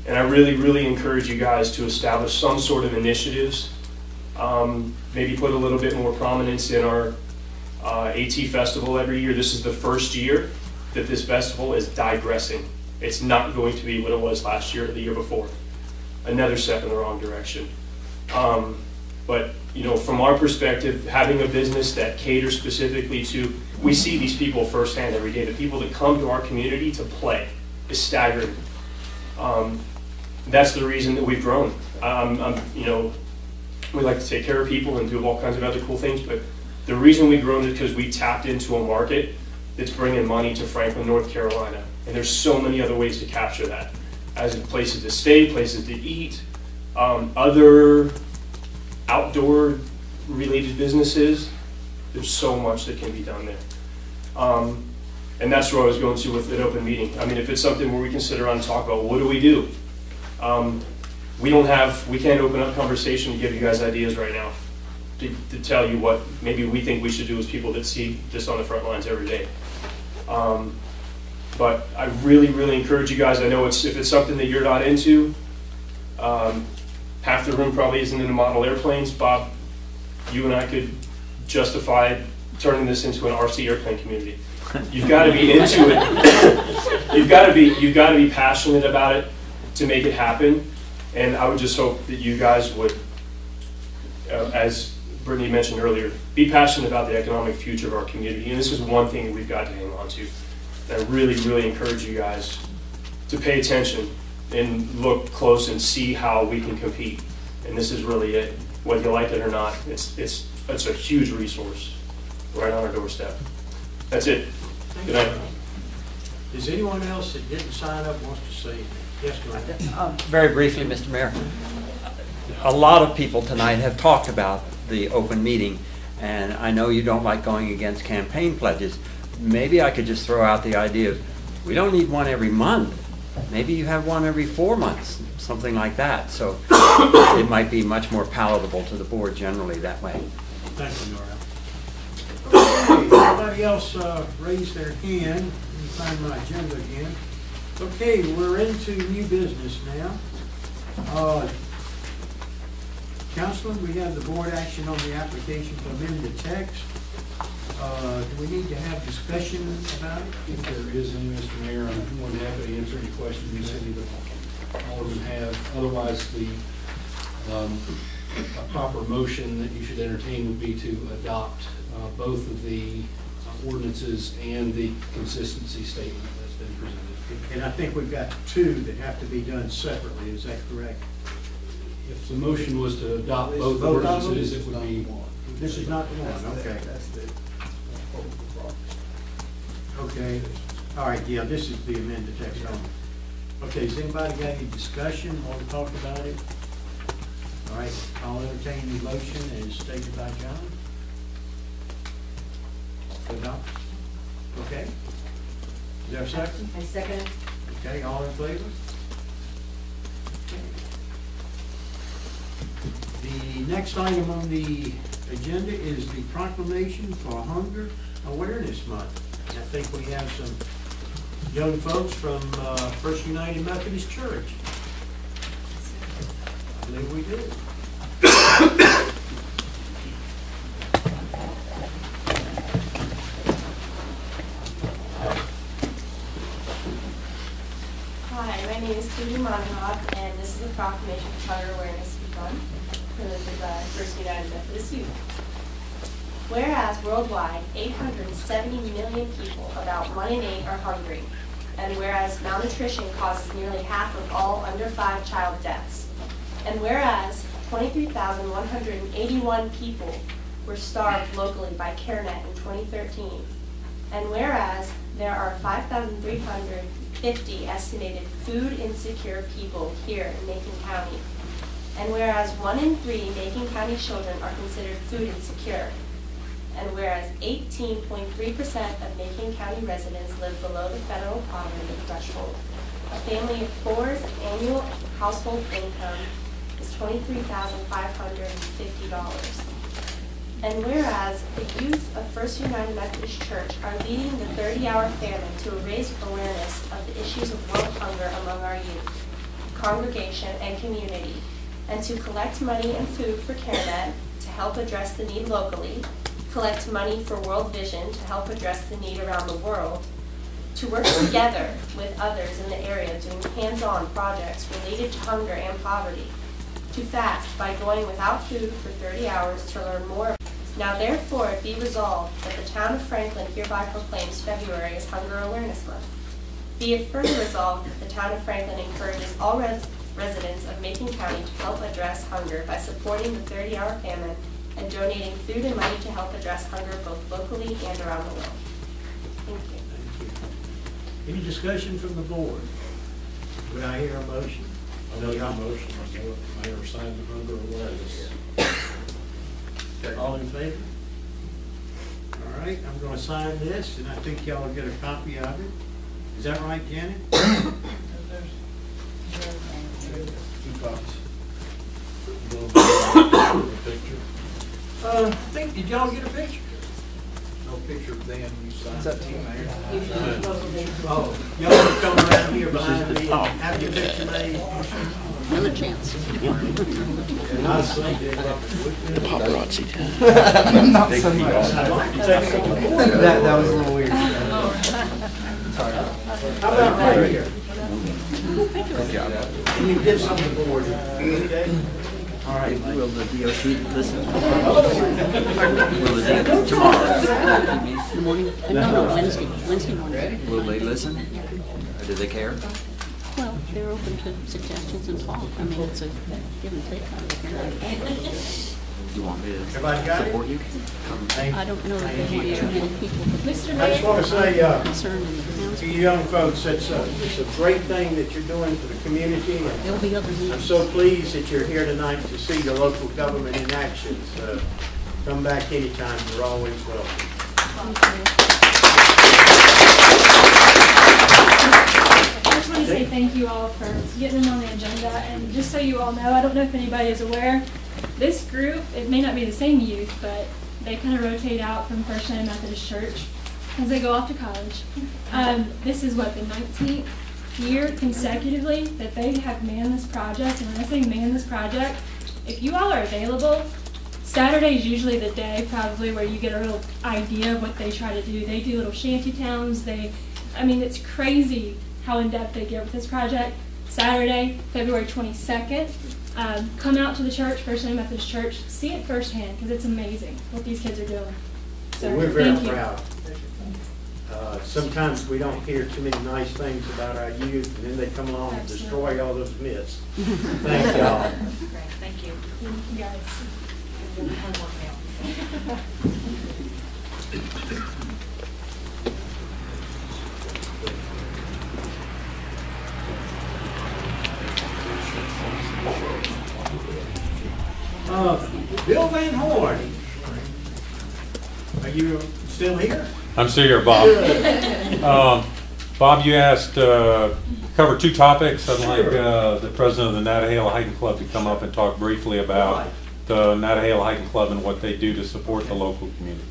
Speaker 15: And I really, really encourage you guys to establish some sort of initiatives, maybe put a little bit more prominence in our AT festival every year. This is the first year that this festival is digressing. It's not going to be what it was last year or the year before. Another step in the wrong direction. But you know, from our perspective, having a business that caters specifically to, we see these people firsthand every day. The people that come to our community to play is staggering. That's the reason that we've grown. You know, we like to take care of people and do all kinds of other cool things, but the reason we've grown is because we tapped into a market that's bringing money to Franklin, North Carolina. And there's so many other ways to capture that, as in places to stay, places to eat, other outdoor related businesses. There's so much that can be done there. And that's where I was going to with an open meeting. I mean, if it's something where we can sit around and talk about what do we do? we can't open up conversation to give you guys ideas right now, to tell you what maybe we think we should do as people that see this on the front lines every day. But I really, really encourage you guys. I know if it's something that you're not into, half the room probably isn't into model airplanes. Bob, you and I could justify turning this into an RC airplane community. You've got to be into it. You've got to be passionate about it to make it happen. And I would just hope that you guys would, as Brittany mentioned earlier, be passionate about the economic future of our community. And this is one thing that we've got to hang on to. And I really, really encourage you guys to pay attention and look close and see how we can compete. And this is really it. Whether you like it or not, it's a huge resource right on our doorstep. That's it. Good night.
Speaker 2: Does anyone else that didn't sign up wants to say anything? Yes, go ahead.
Speaker 16: Very briefly, Mr. Mayor. A lot of people tonight have talked about the open meeting, and I know you don't like going against campaign pledges. Maybe I could just throw out the idea of, we don't need one every month. Maybe you have one every 4 months, something like that. So it might be much more palatable to the board generally that way.
Speaker 2: Thank you, Nora. Okay, everybody else raise their hand. Let me find my agenda again. Okay, we're into new business now. Councilman, we have the board action on the application to amend the text. Do we need to have discussion about it?
Speaker 3: If there is any, Mr. Mayor, I'm more than happy to answer any questions any of the aldermen have. Otherwise, a proper motion that you should entertain would be to adopt both of the ordinances and the consistency statement that's been presented.
Speaker 2: And I think we've got two that have to be done separately. Is that correct?
Speaker 3: If the motion was to adopt both ordinances, it would be one.
Speaker 2: This is not the one, okay. Okay, all right, yeah, this is the amended text only. Okay, has anybody got any discussion, want to talk about it? All right, I'll entertain the motion as stated by John. Adopt. Okay. Is there a second?
Speaker 6: I second it.
Speaker 2: Okay, all in favor? The next item on the agenda is the proclamation for Hunger Awareness Month. And I think we have some young folks from First United Methodist Church. I believe we do.
Speaker 17: Hi, my name is Susan Monhoff, and this is a proclamation for Hunger Awareness Month presented by First United Methodist Youth. Whereas worldwide, 870 million people, about 1 in 8, are hungry, and whereas malnutrition causes nearly half of all under 5 child deaths, and whereas 23,181 people were starved locally by CareNet in 2013, and whereas there are 5,350 estimated food insecure people here in Macon County, and whereas 1 in 3 Macon County children are considered food insecure, and whereas 18.3% of Macon County residents live below the federal poverty threshold, a family of 4's annual household income is $23,550. And whereas the youth of First United Methodist Church are leading the 30-hour famine to raise awareness of the issues of world hunger among our youth, congregation, and community, and to collect money and food for CareNet to help address the need locally, collect money for World Vision to help address the need around the world, to work together with others in the area doing hands-on projects related to hunger and poverty, to fast by going without food for 30 hours to learn more. Now therefore it be resolved that the town of Franklin hereby proclaims February as Hunger Awareness Month. Be it further resolved that the town of Franklin encourages all residents of Macon County to help address hunger by supporting the 30-hour famine and donating food and money to help address hunger both locally and around the world. Thank you.
Speaker 2: Thank you. Any discussion from the board? Would I hear a motion?
Speaker 4: I'll make a motion. Mayor signed the Hunger Awareness.
Speaker 2: All in favor? All right, I'm going to sign this, and I think y'all will get a copy of it. Is that right, Janet?
Speaker 3: 2 copies.
Speaker 4: Picture.
Speaker 2: I think, did y'all get a picture? No picture of them, you signed. It's up to you, Mayor. Oh, y'all want to come around here behind me and have your picture made?
Speaker 6: Another chance.
Speaker 2: Paparazzi.
Speaker 6: Not so much.
Speaker 2: That was a little weird. Sorry. How about right here? Can you give some of the board? All right.
Speaker 16: Will the DOT listen? Will the DOT tomorrow?
Speaker 6: In the morning? No, Wednesday morning.
Speaker 16: Will they listen? Or do they care?
Speaker 6: Well, they're open to suggestions and talk. I mean, it's a give and take.
Speaker 16: Do you want me to
Speaker 2: Everybody got it?
Speaker 16: support you?
Speaker 6: I don't know that they want too many people.
Speaker 2: I just want to say,
Speaker 6: Concerned in the
Speaker 2: to
Speaker 6: council.
Speaker 2: you young folks, it's a great thing that you're doing for the community. And
Speaker 6: There'll be other
Speaker 2: I'm
Speaker 6: meetings.
Speaker 2: so pleased that you're here tonight to see the local government in action. So come back anytime, you're always welcome.
Speaker 18: I just want to say thank you all for getting them on the agenda, and just so you all know, I don't know if anybody is aware, this group, it may not be the same youth, but they kind of rotate out from First United Methodist Church as they go off to college. This is what, the 19th year consecutively that they have manned this project, and when I say man this project, if you all are available, Saturday is usually the day probably where you get a real idea of what they try to do. They do little shanty towns, I mean, it's crazy how in-depth they get with this project. Saturday, February 22nd, come out to the church, First United Methodist Church, see it firsthand, because it's amazing what these kids are doing. So,
Speaker 2: We're very
Speaker 18: thank you.
Speaker 2: proud. Sometimes we don't hear too many nice things about our youth, and then they come along and destroy all those myths. Thank y'all.
Speaker 18: Thank you. Thank you guys.
Speaker 2: Bill Van Horn, are you still here?
Speaker 4: I'm still here, Bob. Bob, you asked, cover two topics. I'd like the president of the Natahela Hiking Club to come up and talk briefly about the Natahela Hiking Club and what they do to support the local community.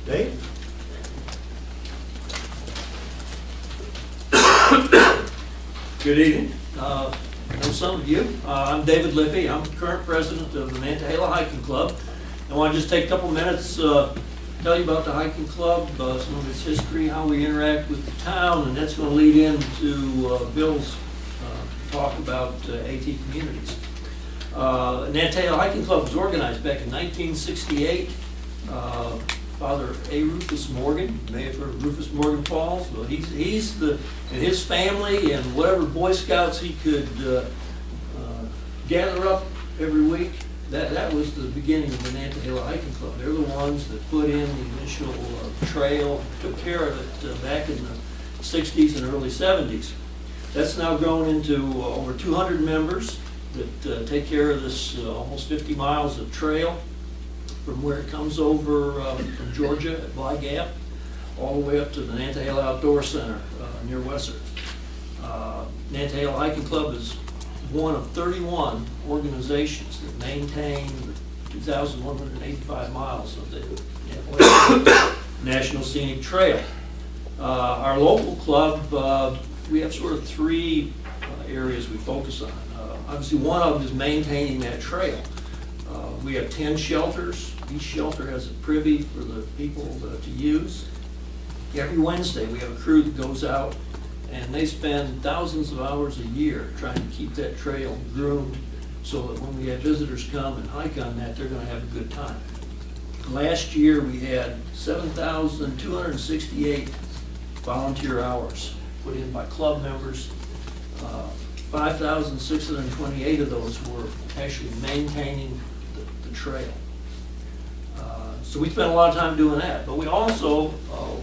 Speaker 2: Dave?
Speaker 19: Good evening. I know some of you. I'm David Lippy. I'm the current president of the Natahela Hiking Club. I want to just take a couple minutes tell you about the hiking club, some of its history, how we interact with the town, and that's going to lead into Bill's talk about AT communities. Natahela Hiking Club was organized back in 1968. Father A. Rufus Morgan, you may have heard of Rufus Morgan Falls. Well, he's and his family and whatever Boy Scouts he could gather up every week. That was the beginning of the Natahela Hiking Club. They're the ones that put in the initial trail, took care of it back in the 60s and early 70s. That's now grown into over 200 members that take care of this almost 50 miles of trail from where it comes over from Georgia at Bly Gap all the way up to the Natahela Outdoor Center near Wessert. Natahela Hiking Club is one of 31 organizations that maintain 2,185 miles of the National Scenic Trail. Our local club, we have sort of three areas we focus on. Obviously, one of them is maintaining that trail. We have 10 shelters. Each shelter has a privy for the people to use. Every Wednesday, we have a crew that goes out, and they spend thousands of hours a year trying to keep that trail groomed so that when we have visitors come and hike on that, they're going to have a good time. Last year, we had 7,268 volunteer hours put in by club members. 5,628 of those were actually maintaining the trail. So we spent a lot of time doing that, but we also are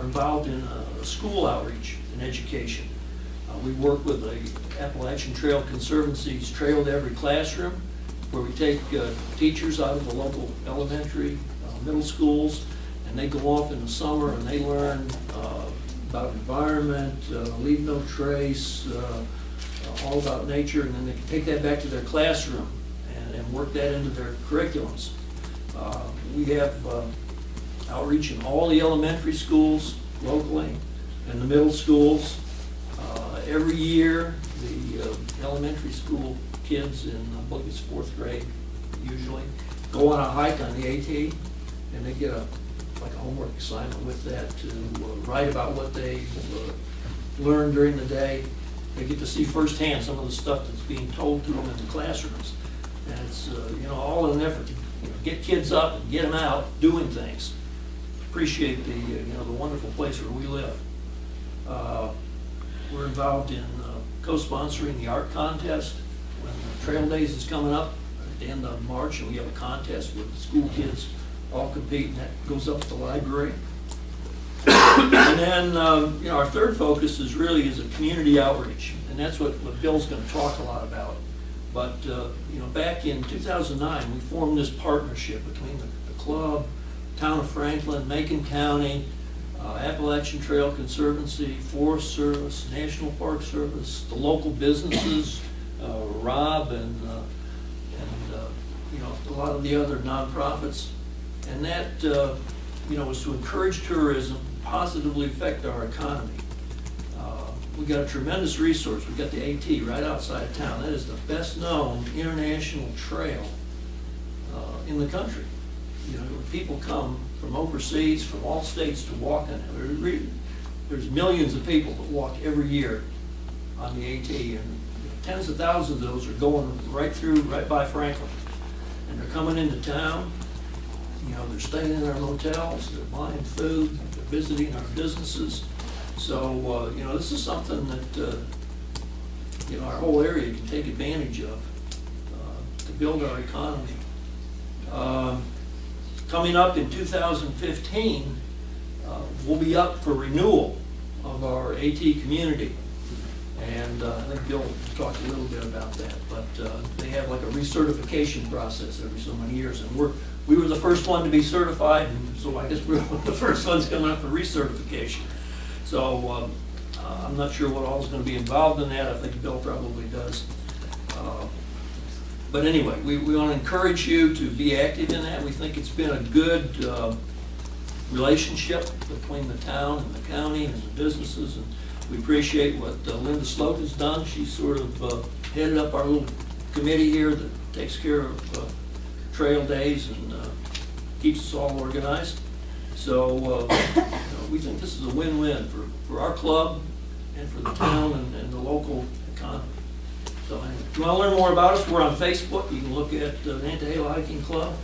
Speaker 19: involved in school outreach and education. We work with the Appalachian Trail Conservancy's Trail to Every Classroom, where we take teachers out of the local elementary, middle schools, and they go off in the summer and they learn about environment, leave no trace, all about nature, and then they can take that back to their classroom and work that into their curriculums. We have outreach in all the elementary schools locally and the middle schools. Every year, the elementary school kids in, I believe it's 4th grade usually, go on a hike on the AT, and they get like a homework assignment with that to write about what they learned during the day. They get to see firsthand some of the stuff that's being told to them in the classrooms. And it's all in an effort to get kids up and get them out doing things. Appreciate the the wonderful place where we live. We're involved in co-sponsoring the art contest. When the Trail Days is coming up at the end of March, and we have a contest with the school kids all compete, and that goes up at the library. And then our third focus is really a community outreach, and that's what Bill's going to talk a lot about. But back in 2009, we formed this partnership between the club, Town of Franklin, Macon County, Appalachian Trail Conservancy, Forest Service, National Park Service, the local businesses, Rob and a lot of the other nonprofits, and that was to encourage tourism, positively affect our economy. We got a tremendous resource. We got the AT right outside of town. That is the best known international trail in the country. People come from overseas, from all states to walk on it. There's millions of people that walk every year on the AT, and tens of thousands of those are going right by Franklin. And they're coming into town, they're staying in our motels, they're buying food, they're visiting our businesses. So, this is something that, our whole area can take advantage of to build our economy. Coming up in 2015, we'll be up for renewal of our AT community. And I think Bill talked a little bit about that, but they have like a recertification process every so many years, and we were the first one to be certified, and so I guess we're the first ones coming up for recertification. So I'm not sure what all is going to be involved in that. I think Bill probably does. But anyway, we want to encourage you to be active in that. We think it's been a good relationship between the town and the county and the businesses, and we appreciate what Linda Sloat has done. She's sort of headed up our little committee here that takes care of trail days and keeps us all organized. So we think this is a win-win for our club and for the town and the local economy. So anyway, if you want to learn more about us, we're on Facebook. You can look at Nantahala Hiking Club,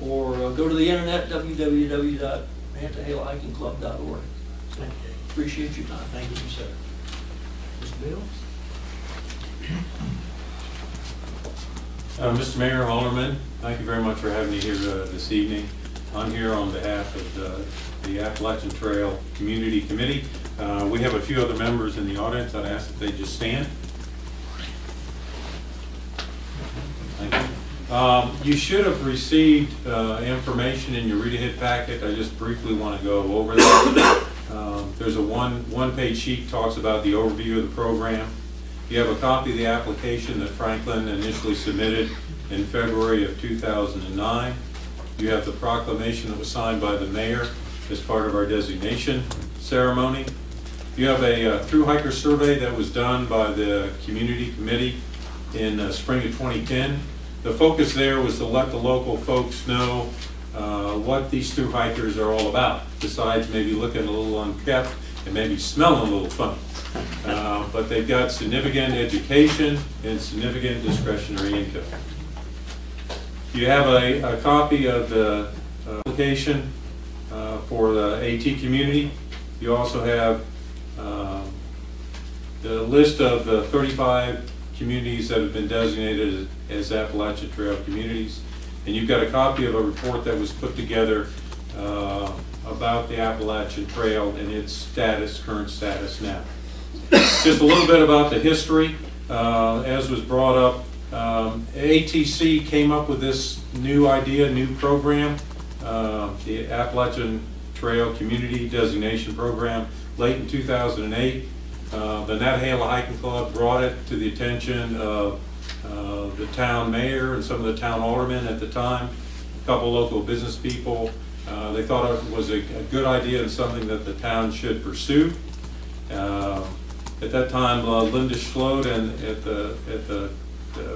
Speaker 19: or go to the internet, www.nantahalahikingclub.org. So, appreciate your time. Thank you, sir. Mr. Bill?
Speaker 4: Mr. Mayor, Aldermen, thank you very much for having me here this evening. I'm here on behalf of the Appalachian Trail Community Committee. We have a few other members in the audience. I'd ask that they just stand. Thank you. You should have received information in your read-ahead packet. I just briefly want to go over that. There's a one-page sheet talks about the overview of the program. You have a copy of the application that Franklin initially submitted in February of 2009. You have the proclamation that was signed by the mayor as part of our designation ceremony. You have a through hiker survey that was done by the community committee in spring of 2010. The focus there was to let the local folks know what these through hikers are all about, besides maybe looking a little unkempt and maybe smelling a little funny. But they've got significant education and significant discretionary income. You have a copy of the application for the AT community. You also have the list of the 35 communities that have been designated as Appalachian Trail communities. And you've got a copy of a report that was put together about the Appalachian Trail and its current status now. Just a little bit about the history. As was brought up, ATC came up with this new idea, new program, the Appalachian Trail Community Designation Program, late in 2008. The Nantahala Hiking Club brought it to the attention of the town mayor and some of the town aldermen at the time, a couple local business people. They thought it was a good idea and something that the town should pursue. At that time, Linda Schloed, and at the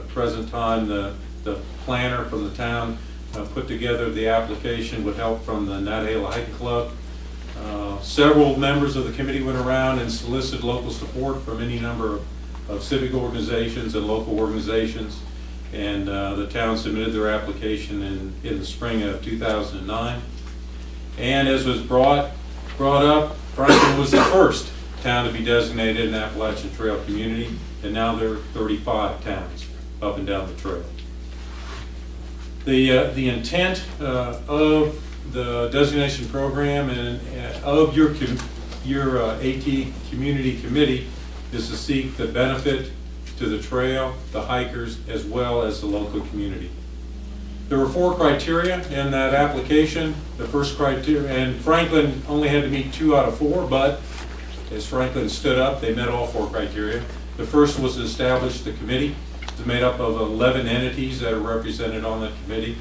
Speaker 4: present time, the planner from the town put together the application with help from the Nantahala Hiking Club. Several members of the committee went around and solicited local support from any number of civic organizations and local organizations, and the town submitted their application in the spring of 2009. And as was brought up, Franklin was the first town to be designated an Appalachian Trail community, and now there are 35 towns up and down the trail. The intent of the designation program and of your AT Community Committee is to seek the benefit to the trail, the hikers, as well as the local community. There were 4 criteria in that application. The first criteria, and Franklin only had to meet 2 out of 4, but as Franklin stood up, they met all 4 criteria. The first was to establish the committee. It's made up of 11 entities that are represented on the committee.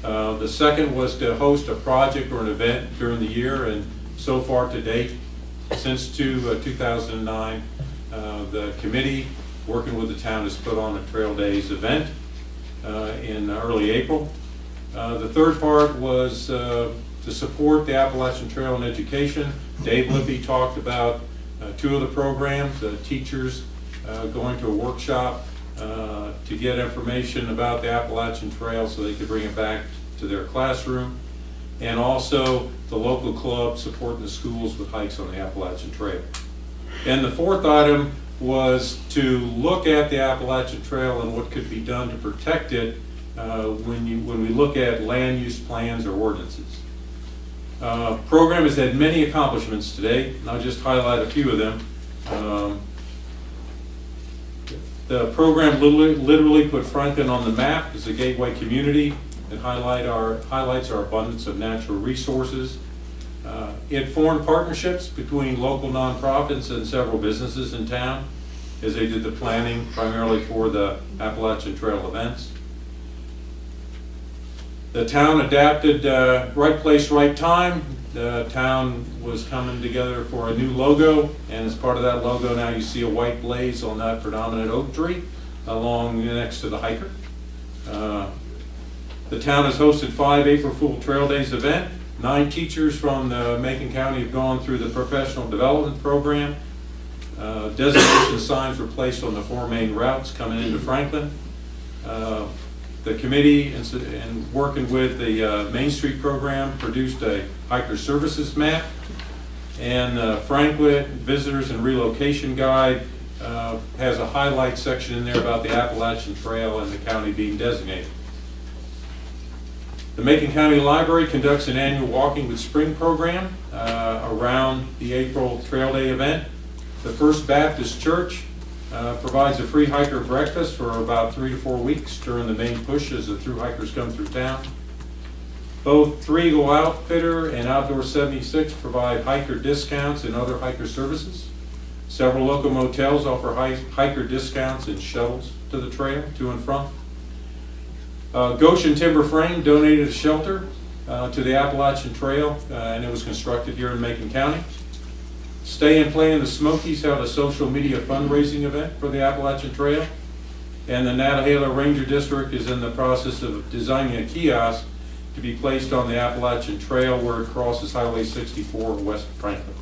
Speaker 4: The second was to host a project or an event during the year, and so far to date, since 2009, the committee, working with the town, has put on a Trail Days event in early April. The third part was to support the Appalachian Trail in education. Dave Lippy talked about 2 of the programs, teachers going to a workshop to get information about the Appalachian Trail so they could bring it back to their classroom, and also the local club supporting the schools with hikes on the Appalachian Trail. And the fourth item was to look at the Appalachian Trail and what could be done to protect it when we look at land use plans or ordinances. Program has had many accomplishments today, and I'll just highlight a few of them. The program literally put Franklin on the map as a gateway community and highlights our abundance of natural resources. It formed partnerships between local nonprofits and several businesses in town as they did the planning primarily for the Appalachian Trail events. The town adapted right place, right time. The town was coming together for a new logo, and as part of that logo now you see a white blaze on that predominant oak tree along next to the hiker. The town has hosted 5 April Fool Trail Days event. 9 teachers from the Macon County have gone through the professional development program. Designation signs were placed on the 4 main routes coming into Franklin. The committee, and working with the Main Street program, produced a hiker services map, and Franklin Visitors and Relocation Guide has a highlight section in there about the Appalachian Trail and the county being designated. The Macon County Library conducts an annual Walking with Spring program around the April Trail Day event. The First Baptist Church provides a free hiker breakfast for about 3 to 4 weeks during the main push as the through hikers come through town. Both Three Eagle Outfitter and Outdoor 76 provide hiker discounts and other hiker services. Several local motels offer hiker discounts and shuttles to the trail, to and from. Goshen Timber Frame donated a shelter to the Appalachian Trail, and it was constructed here in Macon County. Stay and Play in the Smokies held a social media fundraising event for the Appalachian Trail, and the Nantahala Ranger District is in the process of designing a kiosk to be placed on the Appalachian Trail where it crosses Highway 64 west of Franklin.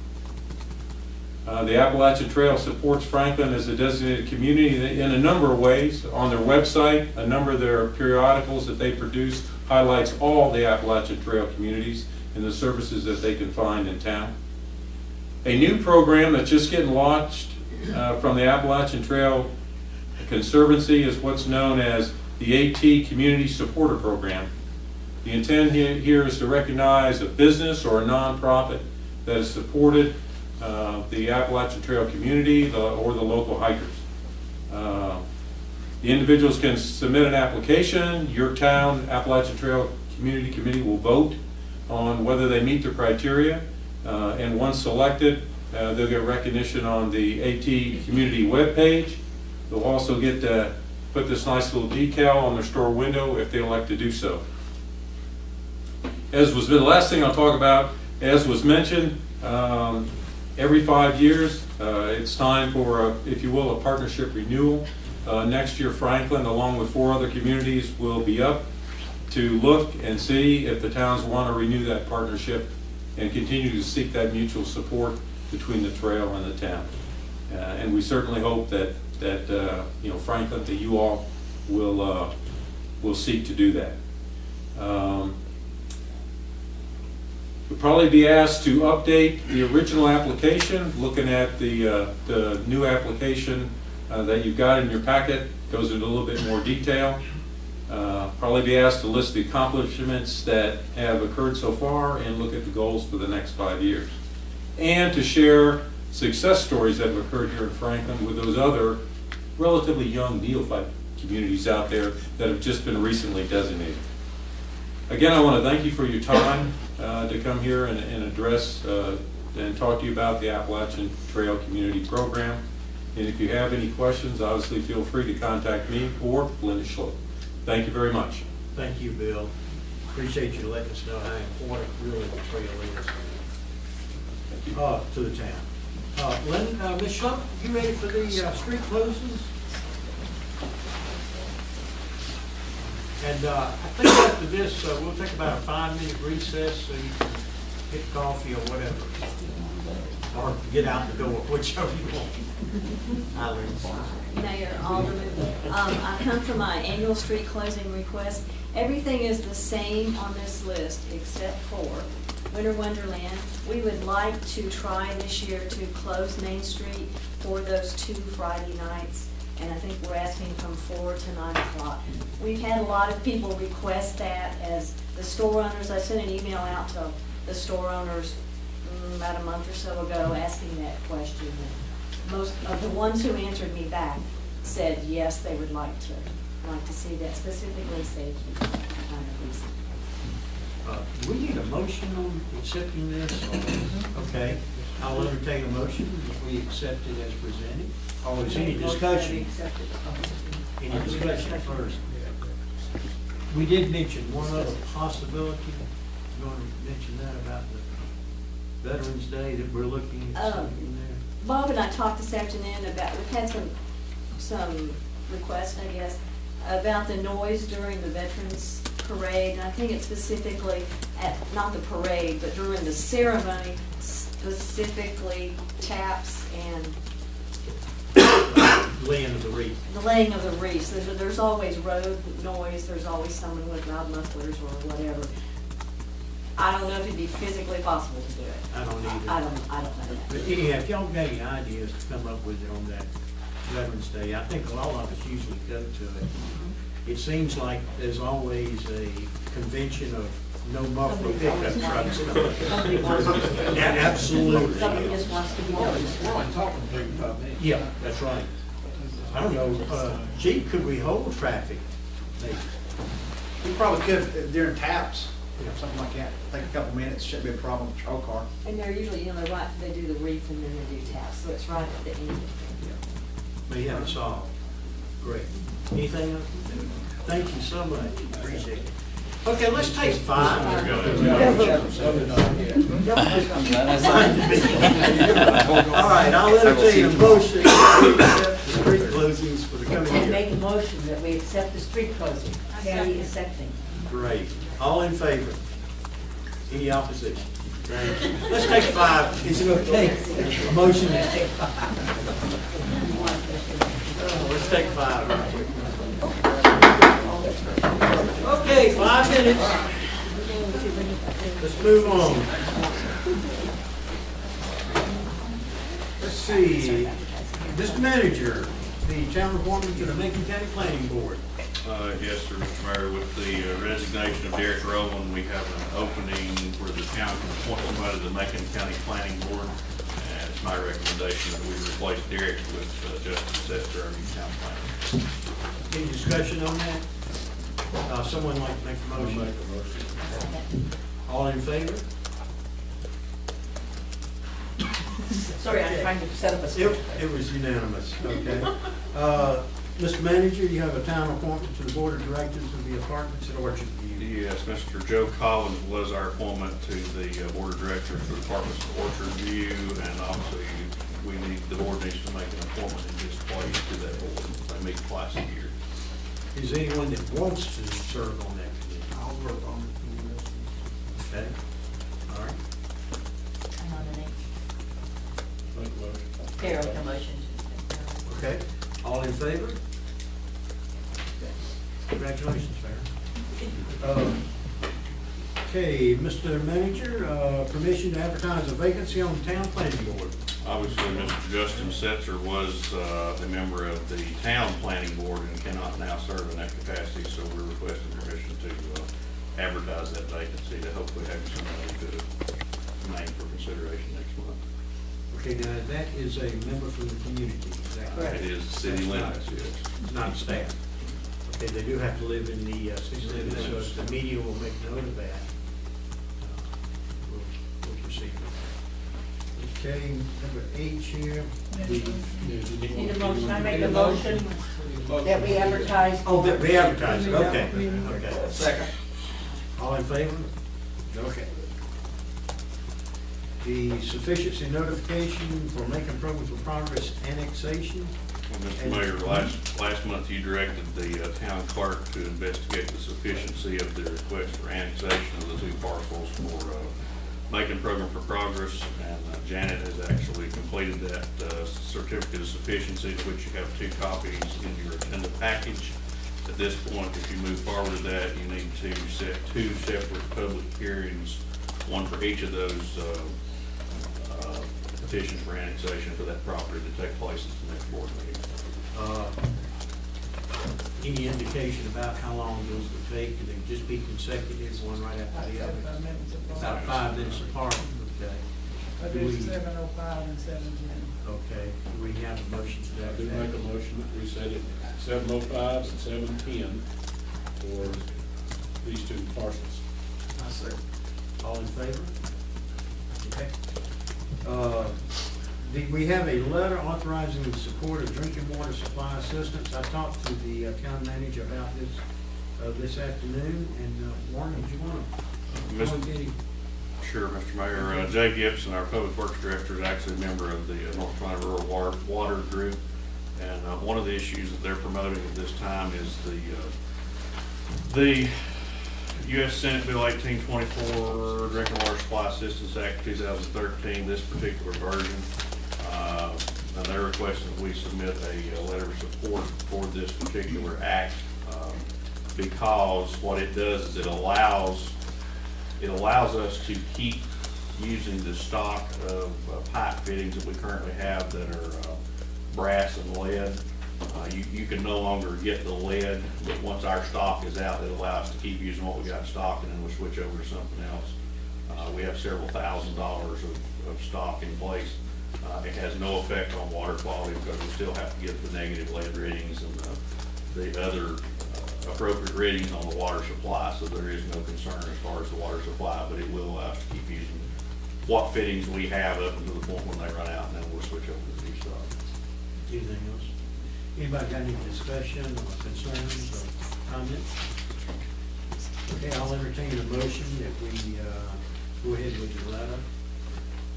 Speaker 4: The Appalachian Trail supports Franklin as a designated community in a number of ways. On their website, a number of their periodicals that they produce highlights all the Appalachian Trail communities and the services that they can find in town. A new program that's just getting launched from the Appalachian Trail Conservancy is what's known as the AT Community Supporter Program. The intent here is to recognize a business or a nonprofit that has supported the Appalachian Trail community or the local hikers. The individuals can submit an application. Your town Appalachian Trail Community Committee will vote on whether they meet the criteria, and once selected, they'll get recognition on the AT Community webpage. They'll also get put this nice little decal on their store window if they elect to do so. As was the last thing I'll talk about, as was mentioned, every 5 years, it's time for, if you will, a partnership renewal. Next year, Franklin, along with 4 other communities, will be up to look and see if the towns want to renew that partnership and continue to seek that mutual support between the trail and the town. And we certainly hope that you know, Franklin, that you all will seek to do that. We'll probably be asked to update the original application. Looking at the new application that you've got in your packet, goes into a little bit more detail. Probably be asked to list the accomplishments that have occurred so far and look at the goals for the next 5 years. And to share success stories that have occurred here in Franklin with those other relatively young neophyte communities out there that have just been recently designated. Again, I want to thank you for your time to come here and address and talk to you about the Appalachian Trail Community Program. And if you have any questions, obviously feel free to contact me or Linda Schlote. Thank you very much.
Speaker 2: Thank you, Bill. Appreciate you letting us know how important really the trail is to the town. Lynn, Ms. Schlupp, you ready for the street closings? And I think after this, we'll take about a 5-minute recess so you can get coffee or whatever. Or get out the door, whichever you want.
Speaker 20: Mayor, Aldermen, I come for my annual street closing request. Everything is the same on this list except for Winter Wonderland. We would like to try this year to close Main Street for those 2 Friday nights, and I think we're asking from 4 to 9 o'clock. We've had a lot of people request that as the store owners. I sent an email out to the store owners about a month or so ago asking that question. Most of the ones who answered me back said yes, they would like to see that, specifically safety kind of reason.
Speaker 2: Do we need a motion on accepting this? Okay, I'll entertain a motion if we accept it as presented. Oh, is any discussion? Any discussion first? We did mention one other possibility. You want to mention that about the Veterans Day that we're looking at something there?
Speaker 20: Bob and I talked this afternoon about, we've had some requests, I guess, about the noise during the Veterans Parade, and I think it's specifically at, not the parade, but during the ceremony, specifically taps and
Speaker 2: laying of the wreath.
Speaker 20: The laying of the wreaths. There's always road noise, there's always someone with loud mufflers or whatever. I don't know if it'd be physically possible to do it.
Speaker 2: I don't either.
Speaker 20: I don't know that.
Speaker 2: But anyhow, if y'all got any ideas to come up with it on that Veterans Day, I think a lot of us usually go to it. It seems like there's always a convention of no muffler pickup trucks coming. Yeah, absolutely.
Speaker 6: Somebody just wants to be noticed.
Speaker 2: We're only talking 35 minutes. Yeah, that's right. I don't know, gee, could we hold traffic? Maybe.
Speaker 5: We probably could during taps, something like that. I think a couple minutes shouldn't be a problem with the patrol car.
Speaker 20: And they're usually, they're right, they do the wreath and then they do taps, so it's right at the end.
Speaker 2: May have it solved. Great. Anything else? Thank you so much. Appreciate it. Okay, let's take 5. All right, I'll entertain a motion to accept the street closings for the coming year.
Speaker 6: And make a motion that we accept the street closing. Patty is seconding.
Speaker 2: Great. All in favor? Any opposition? Thank you. Let's take 5. Is it okay? A motion to take 5. Let's take 5 right quick. Okay, 5 minutes. Let's move on. Let's see. Mr. Manager, the town performance to the Macon County Planning Board.
Speaker 7: Yes, sir, Mr. Mayor. With the resignation of Derek Rowland, we have an opening where the town can appoint somebody to the Macon County Planning Board. And it's my recommendation that we replace Derek with Justin Sester, our new town planner.
Speaker 2: Any discussion on that? Someone like to make a motion? Make a motion. All in favor?
Speaker 6: Sorry, I'm trying to set up a script.
Speaker 2: It was unanimous, okay. Mr. Manager, you have a town appointment to the Board of Directors of the Apartments at Orchard View.
Speaker 7: Yes, Mr. Joe Collins was our appointment to the Board of Directors for the Apartments at Orchard View, and obviously, the board needs to make an appointment in his place to that board. They meet twice a year.
Speaker 2: Is there anyone that wants to serve on that committee?
Speaker 1: I'll work on it.
Speaker 2: Okay, all right.
Speaker 6: I nominate
Speaker 3: Make a motion.
Speaker 6: Carol, the motion.
Speaker 2: Okay, all in favor? Okay. Congratulations, Farron. Okay, Mr. Manager, permission to advertise a vacancy on the town planning board.
Speaker 7: Obviously, Mr. Justin Setzer was a member of the town planning board and cannot now serve in that capacity, so we're requesting permission to advertise that vacancy to hopefully have somebody to name for consideration next month.
Speaker 2: Okay, now that is a member from the community, is that correct?
Speaker 7: It is city limits, yes.
Speaker 2: It's not staff. Okay, they do have to live in the city limits, so the media will make note of that. We'll proceed. Okay, number 8 here.
Speaker 6: Need a motion, I make a motion that we advertise.
Speaker 2: Oh, that we advertise, it. Okay, okay.
Speaker 1: Second.
Speaker 2: All in favor? Okay. The sufficiency notification for Macon Program for Progress annexation.
Speaker 7: Well, Mr. Mayor, last month you directed the town clerk to investigate the sufficiency of the request for annexation of the two parcels for Macon Program for Progress, and Janet has actually completed that certificate of sufficiency, of which you have 2 copies in your agenda package. At this point, if you move forward to that, you need to set 2 separate public hearings, one for each of those petitions for annexation for that property to take place at the next board meeting.
Speaker 2: Any indication about how long those would take? Could they just be consecutive, one right after the other? About 5 minutes apart, okay.
Speaker 21: I do 7:05 and 7:10.
Speaker 2: Okay, do we have a motion to that?
Speaker 3: I do make a motion that we set it 7:05 and 7:10 for these 2 parcels.
Speaker 1: I see.
Speaker 2: All in favor? Okay. We have a letter authorizing the support of drinking water supply assistance. I talked to the county manager about this afternoon, and Warren, did you want to?
Speaker 7: Sure, Mr. Mayor. Jay Gibson, our Public Works Director, is actually a member of the North Carolina Rural Water Group, and one of the issues that they're promoting at this time is the U.S. Senate Bill 1824, Drinking Water Supply Assistance Act 2013, this particular version. And they're requesting that we submit a letter of support for this particular act because what it does is it allows us to keep using the stock of pipe fittings that we currently have that are brass and lead. You can no longer get the lead, but once our stock is out, it allows us to keep using what we got stock, and then we'll switch over to something else. We have several $1,000s of stock in place. It has no effect on water quality because we still have to get the negative lead readings and the other appropriate readings on the water supply, so there is no concern as far as the water supply, but it will allow us to keep using what fittings we have up until the point when they run out, and then we'll switch over to new stock.
Speaker 2: Anything else? Anybody got any discussion or concerns or comments? Okay, I'll entertain a motion if we go ahead with the letter.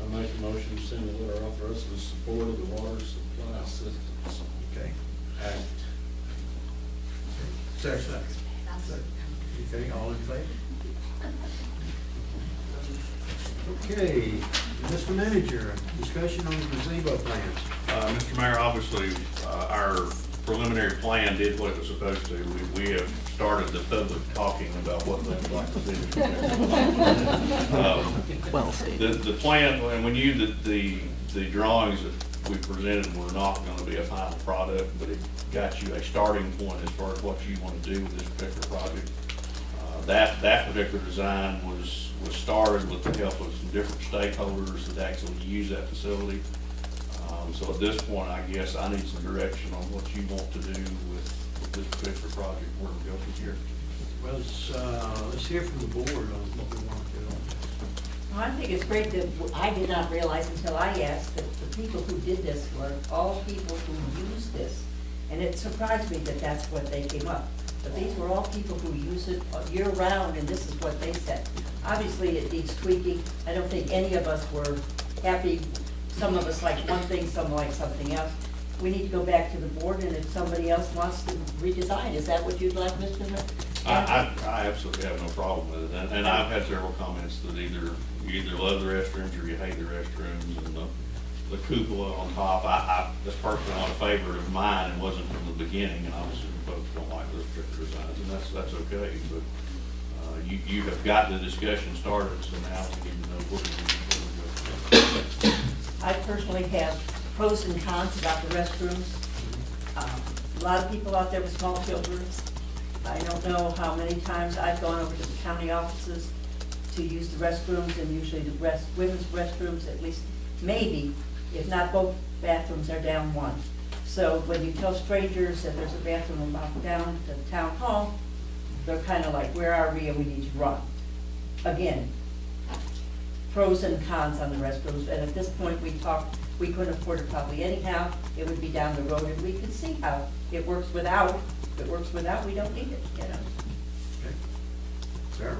Speaker 3: I make a motion to send a letter authorizing the support of the water supply assistance.
Speaker 2: Okay.
Speaker 3: Act.
Speaker 2: Second. Okay, all in favor? Okay, Mr. Manager, discussion on the gazebo plans.
Speaker 7: Mr. Mayor, obviously, our preliminary plan did what it was supposed to. We have started the public talking about what they would like to do.
Speaker 22: Well stated.
Speaker 7: The plan, and we knew that the drawings that we presented were not going to be a final product, but it got you a starting point as far as what you want to do with this particular project. That particular design was started with the help of some different stakeholders that actually use that facility. So at this point, I guess I need some direction on what you want to do with this particular project, where we go from here.
Speaker 2: Well, let's hear from the board on what we want to do.
Speaker 6: Well, I think it's great that I did not realize until I asked that the people who did this were all people who use this. And it surprised me that that's what they came up. But these were all people who use it year-round, and this is what they said. Obviously, it needs tweaking. I don't think any of us were happy. Some of us like one thing, some like something else. We need to go back to the board, and if somebody else wants to redesign, is that what you'd like, Mr.
Speaker 7: I absolutely have no problem with it, and I've had several comments that you either love the restrooms or you hate the restrooms, and the cupola on top, that's personally not a favorite of mine, and wasn't from the beginning, and obviously folks don't like those particular designs, and that's okay, but you have got the discussion started, so now we need to know where we go.
Speaker 6: I personally have pros and cons about the restrooms. A lot of people out there with small children. I don't know how many times I've gone over to the county offices to use the restrooms, and usually the women's restrooms, at least maybe, if not both bathrooms, are down one. So when you tell strangers that there's a bathroom down to the town hall, they're kind of like, where are we, and we need to run. Again, pros and cons on the restrooms, and at this point we couldn't afford it probably anyhow. It would be down the road, and we can see how it works without. If it works without, we don't need it, you know.
Speaker 2: Okay. Sarah?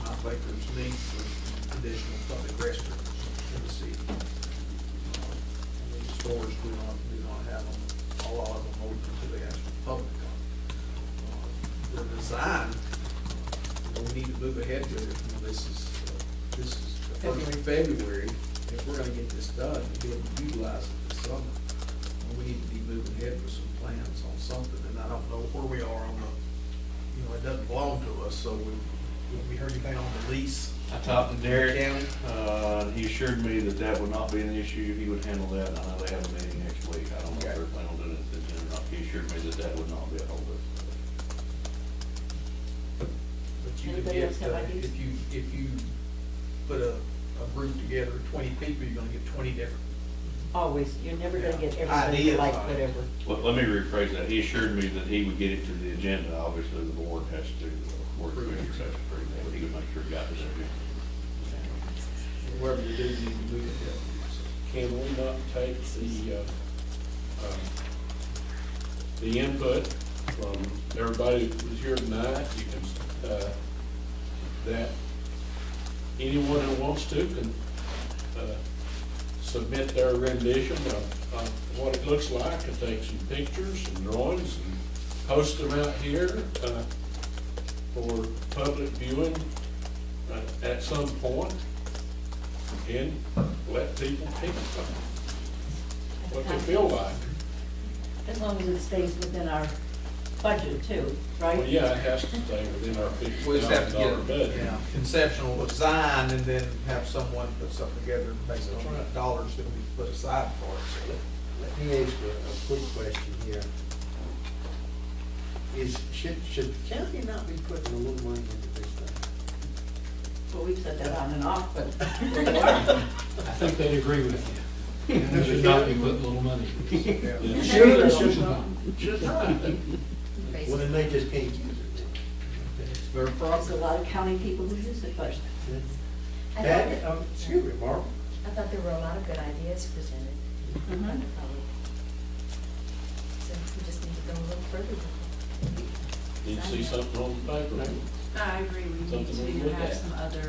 Speaker 8: I think there's need for additional public restrooms in the city. These stores do not have them, a lot of them open to the actual public. The design, we need to move ahead with it. This is the first of February. If we're gonna get this done, to be able to utilize it this summer, we need to be moving ahead with some plans on something, and I don't know where we are on the, it doesn't belong to us, so we heard anything on the lease.
Speaker 7: I talked to Derek, he assured me that would not be an issue, he would handle that, and I know they have a meeting next week, I don't know if they're planning on doing it this year or not, he assured me that would not be a holdup.
Speaker 8: But you could get, if you put a group together, 20 people, you're gonna get 20 different.
Speaker 6: Always, you're never gonna get everybody like whatever.
Speaker 7: Well, let me rephrase that. He assured me that he would get it to the agenda. Obviously, the board has to work through it, but he would make sure it got to the agenda.
Speaker 8: Wherever you do, you need to move it.
Speaker 3: Can we not take the input from everybody who was here tonight? You can, that anyone who wants to can submit their rendition of what it looks like, and take some pictures and drawings and post them out here for public viewing at some point, and let people pick what they feel like.
Speaker 6: As long as it stays within our budget too, right?
Speaker 3: Well, yeah, it has to stay within our
Speaker 8: We just have to
Speaker 3: $50,000 budget.
Speaker 8: get conceptual design and then have someone put something together based on the dollars that we put aside for it. So
Speaker 2: Let me ask you a quick question here. Should the county not be putting a little money into this thing?
Speaker 6: Well, we've said that on and off, but.
Speaker 3: I think they'd agree with you. We should not be putting little money.
Speaker 2: Yeah. Should or should not? Should not. Well, then they just can't use it. It's their
Speaker 6: There's
Speaker 2: problem.
Speaker 6: a lot of county people who use it, but.
Speaker 2: Excuse me, Mark.
Speaker 20: I thought there were a lot of good ideas presented by the public. So we just need to go a little further with it.
Speaker 3: Need to see something on the paper.
Speaker 22: I agree, we need
Speaker 3: Something we
Speaker 22: to
Speaker 3: look
Speaker 22: have
Speaker 3: at.
Speaker 22: some other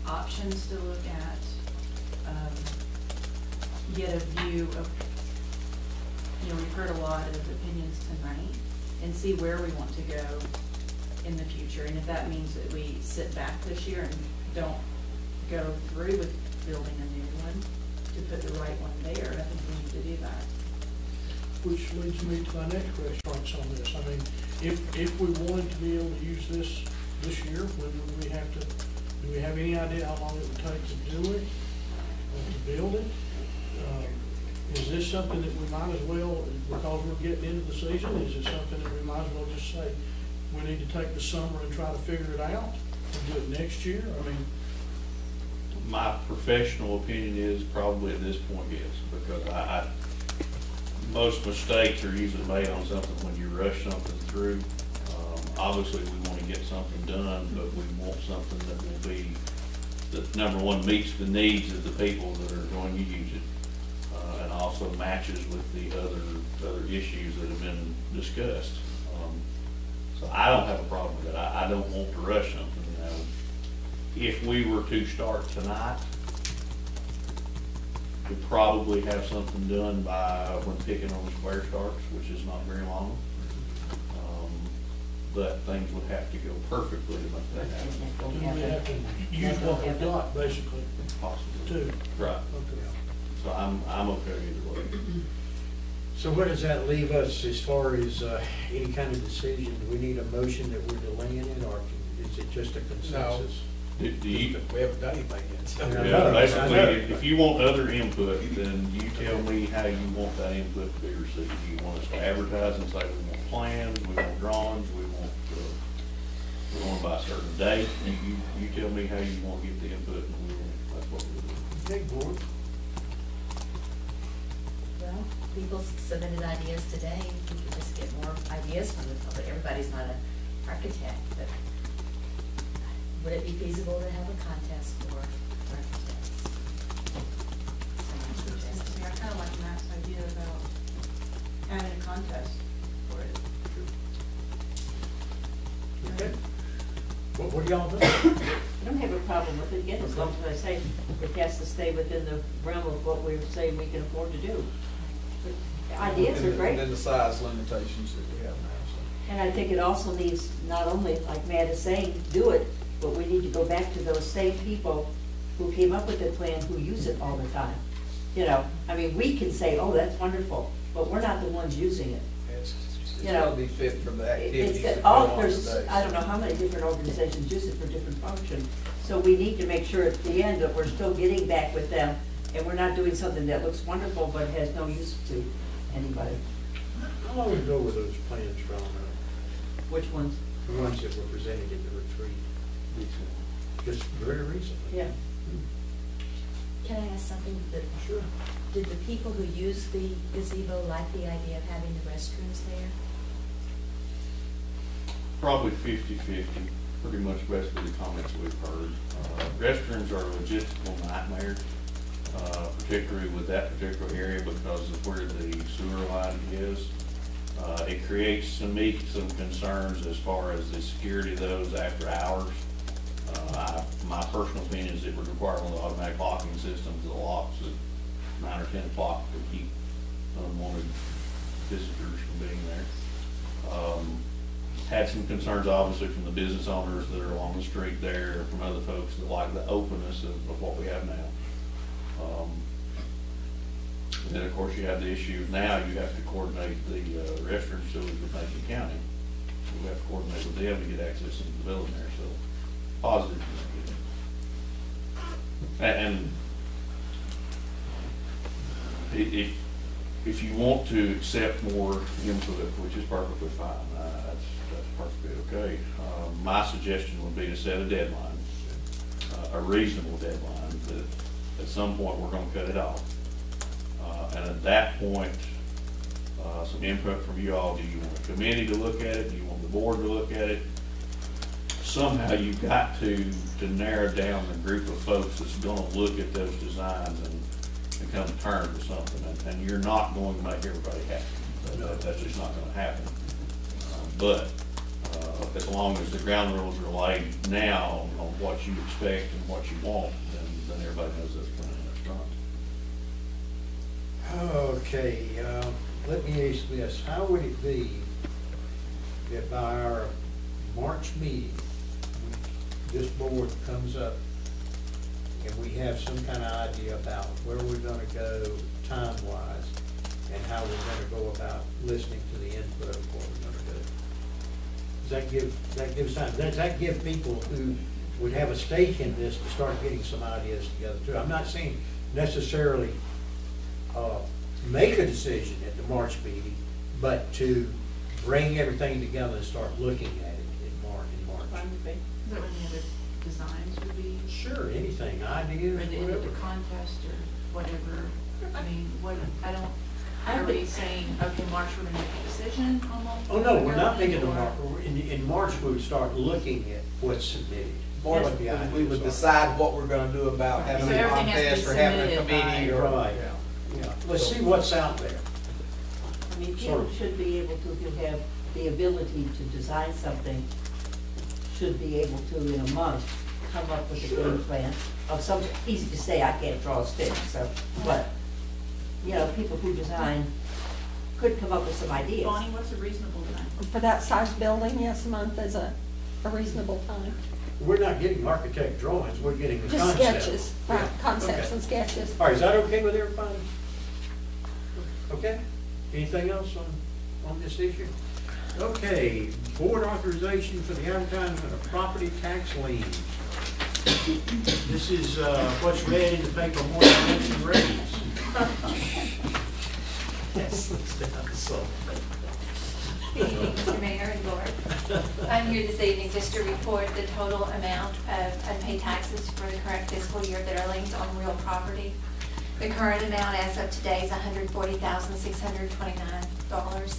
Speaker 22: options to look at, get a view of, we've heard a lot of opinions tonight, and see where we want to go in the future, and if that means that we sit back this year and don't go through with building a new one, to put the right one there, I think we need to do that.
Speaker 19: Which leads me to my next question on this. I mean, if we wanted to be able to use this year, whether we have to, do we have any idea how long it would take to do it, to build it? Is this something that we might as well, because we're getting into the season, is it something that we might as well just say, we need to take the summer and try to figure it out and do it next year? I mean,
Speaker 7: My professional opinion is probably at this point, yes, because most mistakes are usually made on something when you rush something through. Obviously, we want to get something done, but we want something that will be, that number one, meets the needs of the people that are going to use it. And also also matches with the other issues that have been discussed. So I don't have a problem with it. I don't want to rush something, you know. If we were to start tonight, we'd probably have something done by when picking on the square starts, which is not very long. But things would have to go perfectly to make that happen.
Speaker 2: Do we have to use what we got, basically?
Speaker 7: Possibly.
Speaker 2: Two.
Speaker 7: Right.
Speaker 2: Okay.
Speaker 7: So I'm okay either way.
Speaker 2: So where does that leave us as far as any kind of decision? Do we need a motion that we're delaying it, or is it just a consensus?
Speaker 7: Do you,
Speaker 8: We haven't done anything yet. So.
Speaker 7: yeah, basically, if you want other input, then you tell me how you want that input to be received. Do you want us to advertise and say we want plans, we want drawings, we want by a certain date? You tell me how you want to get the input, and that's what we'll do.
Speaker 2: Big board.
Speaker 9: Well, people submitted ideas today. We could just get more ideas from the public. Everybody's not an architect, but would it be feasible to have a contest for architects?
Speaker 22: I kind of like Matt's idea about having a contest for it.
Speaker 2: Okay. What do y'all think?
Speaker 6: I don't have a problem with it, again, as long as I say it has to stay within the realm of what we're saying we can afford to do. But the ideas are great.
Speaker 8: And then the size limitations that we have now. So.
Speaker 6: And I think it also needs, not only, like Matt is saying, do it, but we need to go back to those same people who came up with the plan, who use it all the time. You know, I mean, we can say, oh, that's wonderful, but we're not the ones using it.
Speaker 8: It's
Speaker 6: You
Speaker 8: got
Speaker 6: know,
Speaker 8: to be fit for the activities
Speaker 6: It's
Speaker 8: that
Speaker 6: that
Speaker 8: go
Speaker 6: all,
Speaker 8: on
Speaker 6: there's,
Speaker 8: today.
Speaker 6: I don't know how many different organizations use it for different functions. So we need to make sure at the end that we're still getting back with them, and we're not doing something that looks wonderful but has no use to anybody.
Speaker 2: How long ago were those plans drawn up?
Speaker 6: Which ones?
Speaker 2: The ones that were presented in the retreat? Just very recently.
Speaker 6: Yeah.
Speaker 9: Can I ask something?
Speaker 2: Sure.
Speaker 9: Did the people who use the gazebo like the idea of having the restrooms there?
Speaker 7: Probably 50-50, pretty much based on the comments we've heard. Restrooms are a logistical nightmare, particularly with that particular area because of where the sewer line is. It creates to me some concerns as far as the security of those after hours. My personal opinion is it would require one of the automatic locking systems that locks at 9 or 10 o'clock to keep unwanted visitors from being there. Had some concerns obviously from the business owners that are along the street there, from other folks that like the openness of what we have now. And then of course you have the issue now you have to coordinate the restroom facilities with Macon County. So we have to coordinate with them to get access into the building there, so positive. And if you want to accept more input, which is perfectly fine, that's perfectly okay. My suggestion would be to set a deadline, a reasonable deadline, that at some point we're going to cut it off. And at that point, some input from you all. Do you want a committee to look at it? Do you want the board to look at it? Somehow you've got to narrow down the group of folks that's going to look at those designs and come to terms with something. And you're not going to make everybody happy. That's just not going to happen. But as long as the ground rules are laid now on what you expect and what you want, then everybody knows that's going to
Speaker 2: Okay, let me ask this. How would it be that by our March meeting, this board comes up and we have some kind of idea about where we're going to go time-wise and how we're going to go about listening to the input of what we're going to do? Does that give time? Does that give people who would have a stake in this to start getting some ideas together too? I'm not saying necessarily make a decision at the March meeting, but to bring everything together and start looking at it in March.
Speaker 22: Is that what the other designs would be?
Speaker 2: Sure, anything, ideas,
Speaker 22: Or the end of the contest or whatever. I mean, are we saying, okay, March, we're gonna make a decision on what?
Speaker 2: Oh, no, we're not making the March. In March, we would start looking at what's submitted.
Speaker 8: More like we would decide what we're going to do about having
Speaker 22: So
Speaker 8: a
Speaker 22: everything has to be
Speaker 8: contest or having a
Speaker 22: submitted
Speaker 8: committee
Speaker 22: by-
Speaker 8: or.
Speaker 2: Right.
Speaker 8: Yeah.
Speaker 2: Yeah, let's see what's out there.
Speaker 6: I mean, people should be able to, who have the ability to design something, should be able to, in a month, come up with a game plan of something. Easy to say, I can't draw a stick, so, but, you know, people who design could come up with some ideas.
Speaker 22: Bonnie, what's a reasonable time?
Speaker 10: For that size building, yes, a month is a reasonable time.
Speaker 2: We're not getting architect drawings, we're getting the
Speaker 10: Just
Speaker 2: concept.
Speaker 10: sketches, right, concepts
Speaker 2: Okay.
Speaker 10: and sketches.
Speaker 2: All right, is that okay with everybody? Okay, anything else on this issue? Okay, board authorization for the advertisement of property tax lien. This is what's read in the paper more than mentioned raise. Yes, let's down so.
Speaker 11: Good evening, Mr. Mayor and Board. I'm here this evening just to report the total amount of unpaid taxes for the current fiscal year that are linked on real property. The current amount as of today is $140,629.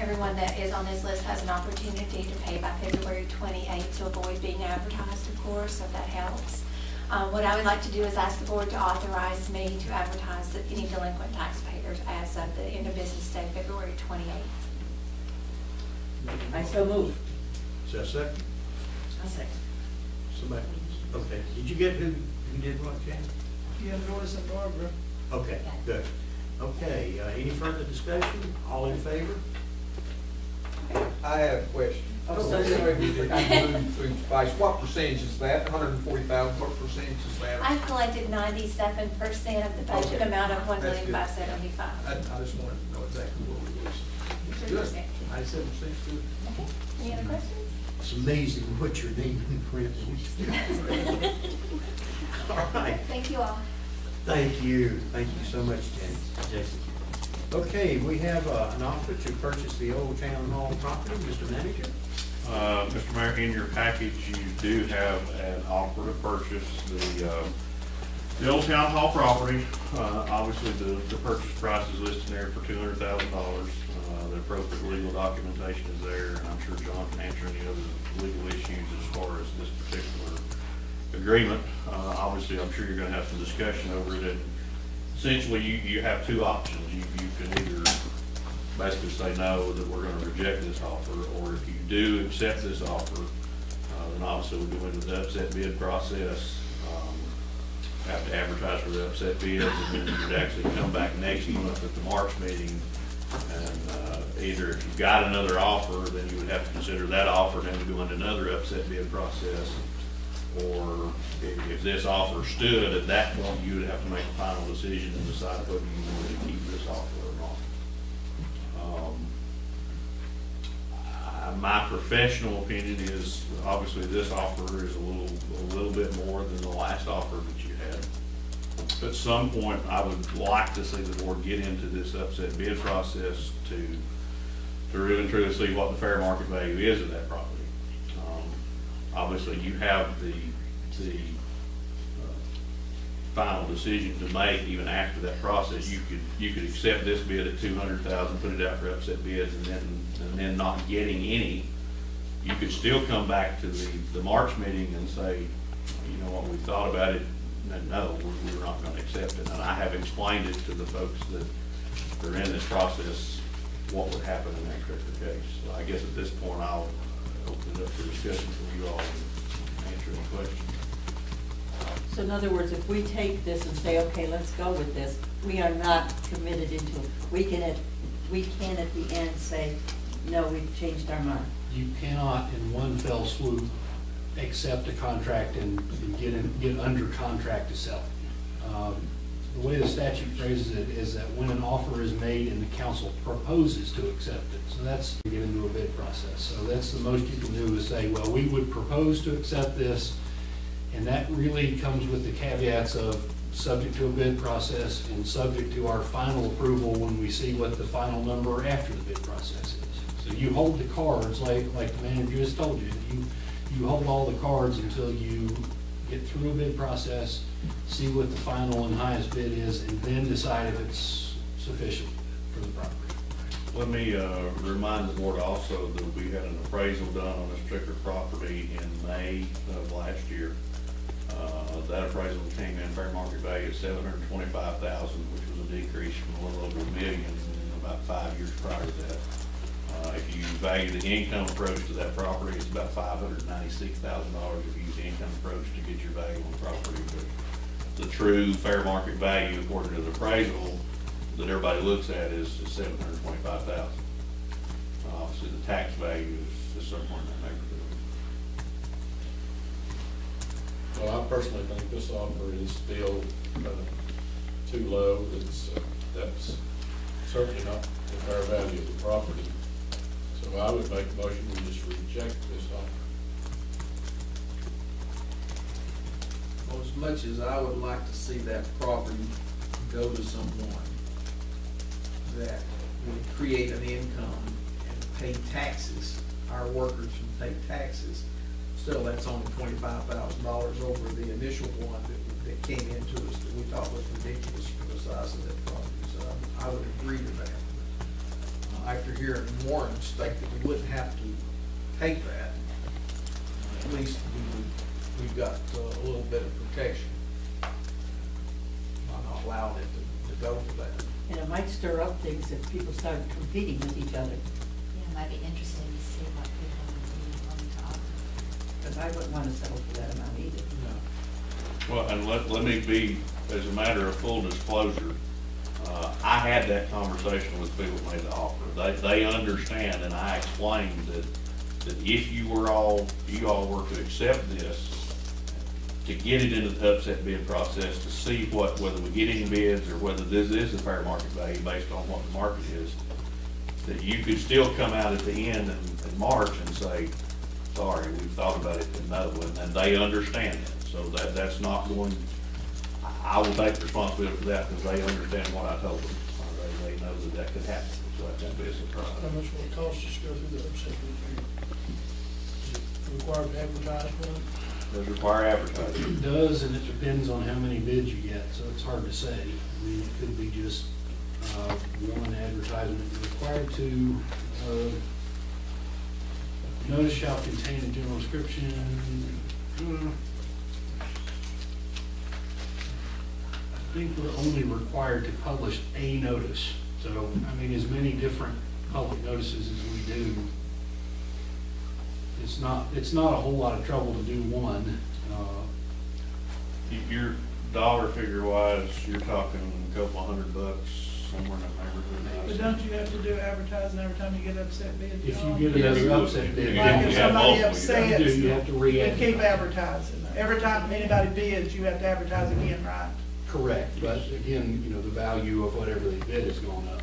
Speaker 11: Everyone that is on this list has an opportunity to pay by February 28th to avoid being advertised, of course, so that helps. What I would like to do is ask the board to authorize me to advertise any delinquent taxpayers as of the end of business day, February 28th.
Speaker 6: I so move.
Speaker 2: Is that a second?
Speaker 6: A second.
Speaker 2: Somebody, okay, did you get who did what, Jan?
Speaker 21: Yeah, Lois and Barbara.
Speaker 2: Okay, good. Okay, any further discussion? All in favor?
Speaker 8: I have a question.
Speaker 2: Oh,
Speaker 8: So anyway, we forgot to move food spice. What percentage is that? 140,000, what percentage is that?
Speaker 11: I've collected 97% of the budget
Speaker 8: Okay.
Speaker 11: amount of
Speaker 8: That's good.
Speaker 11: $1,575,000.
Speaker 8: I just wanted to know exactly what it was. Good. 97%'s good.
Speaker 11: Okay, any other questions?
Speaker 2: It's amazing what your name in print. All right.
Speaker 11: Thank you all.
Speaker 2: Thank you. Thank you so much, Jason. Okay, we have an offer to purchase the old town hall property. Mr. Manager?
Speaker 7: Mr. Mayor, in your package, you do have an offer to purchase the old town hall property. Obviously, the purchase price is listed there for $200,000. The appropriate legal documentation is there, and I'm sure John can answer any other legal issues as far as this particular agreement. Obviously, I'm sure you're gonna have some discussion over it, and essentially, you have two options. You can either basically say no, that we're gonna reject this offer, or if you do accept this offer, then obviously we'll go into the upset bid process, have to advertise for the upset bids, and then you'd actually come back next month at the March meeting, and either if you've got another offer, then you would have to consider that offer, and then we go into another upset bid process. Or if this offer stood, at that point, you would have to make a final decision and decide whether you wanted to keep this offer or not. My professional opinion is, obviously, this offer is a little bit more than the last offer that you had. At some point, I would like to see the board get into this upset bid process to really and truly see what the fair market value is of that property. Obviously, you have the final decision to make even after that process. You could accept this bid at $200,000, put it out for upset bids, and then not getting any. You could still come back to the March meeting and say, you know what, we thought about it, and no, we're not going to accept it. And I have explained it to the folks that are in this process what would happen in that particular case. So I guess at this point, I'll open it up for discussion from you all and answer any questions.
Speaker 6: So in other words, if we take this and say, okay, let's go with this, we are not committed into it. We can at the end say, no, we've changed our mind.
Speaker 3: You cannot in one fell swoop accept a contract and get under contract to sell. The way the statute phrases it is that when an offer is made and the council proposes to accept it. So that's to get into a bid process. So that's the most you can do is say, well, we would propose to accept this, and that really comes with the caveats of subject to a bid process and subject to our final approval when we see what the final number after the bid process is. So you hold the cards like the manager just told you. You hold all the cards until you get through a bid process, see what the final and highest bid is, and then decide if it's sufficient for the property.
Speaker 7: Let me remind the board also that we had an appraisal done on this particular property in May of last year. That appraisal came in fair market value at $725,000, which was a decrease from a little over $1 million about 5 years prior to that. If you value the income approach to that property, it's about $596,000 if you use the income approach to get your value on the property. But the true fair market value, according to the appraisal that everybody looks at, is $725,000. Obviously, the tax value is somewhere in that neighborhood.
Speaker 12: Well, I personally think this offer is still too low. That's certainly not the fair value of the property. So I would make a motion we just reject this offer.
Speaker 8: Well, as much as I would like to see that property go to someone that would create an income and pay taxes, our workers would pay taxes, still that's only $25,000 over the initial one that came into us that we thought was ridiculous for the size of that property. So I would agree to that. After hearing Warren state that we wouldn't have to take that, at least we've got a little bit of protection by not allowing it to go for that.
Speaker 6: And it might stir up things if people start competing with each other.
Speaker 9: Yeah, it might be interesting to see what people would be willing to offer.
Speaker 6: Because I wouldn't want to settle for that amount either.
Speaker 7: Well, and let me be, as a matter of full disclosure, I had that conversation with people who made the offer. They understand, and I explained that if you all were to accept this, to get it into the upset bid process, to see whether we get any bids or whether this is a fair market value based on what the market is, that you could still come out at the end in March and say, sorry, we've thought about it, and no, and they understand it. So that's not going, I will take responsibility for that because they understand what I told them. They know that could happen, so that won't be a surprise.
Speaker 13: How much will it cost us to go through the upset bid? Does it require advertisement?
Speaker 7: Does require advertising.
Speaker 3: It does, and it depends on how many bids you get, so it's hard to say. I mean, it could be just one advertisement. Required to, notice shall contain a general description. I think we're only required to publish a notice. So, I mean, as many different public notices as we do, it's not a whole lot of trouble to do one.
Speaker 7: Your dollar figure wise, you're talking a couple $100 somewhere in that neighborhood.
Speaker 13: But don't you have to do advertising every time you get upset bid?
Speaker 3: If you get an upset bid,
Speaker 13: Like if somebody upsets,
Speaker 3: you have to re-advertise.
Speaker 13: you keep advertising. Every time anybody bids, you have to advertise again, right?
Speaker 3: Correct, but again, the value of whatever they bid has gone up,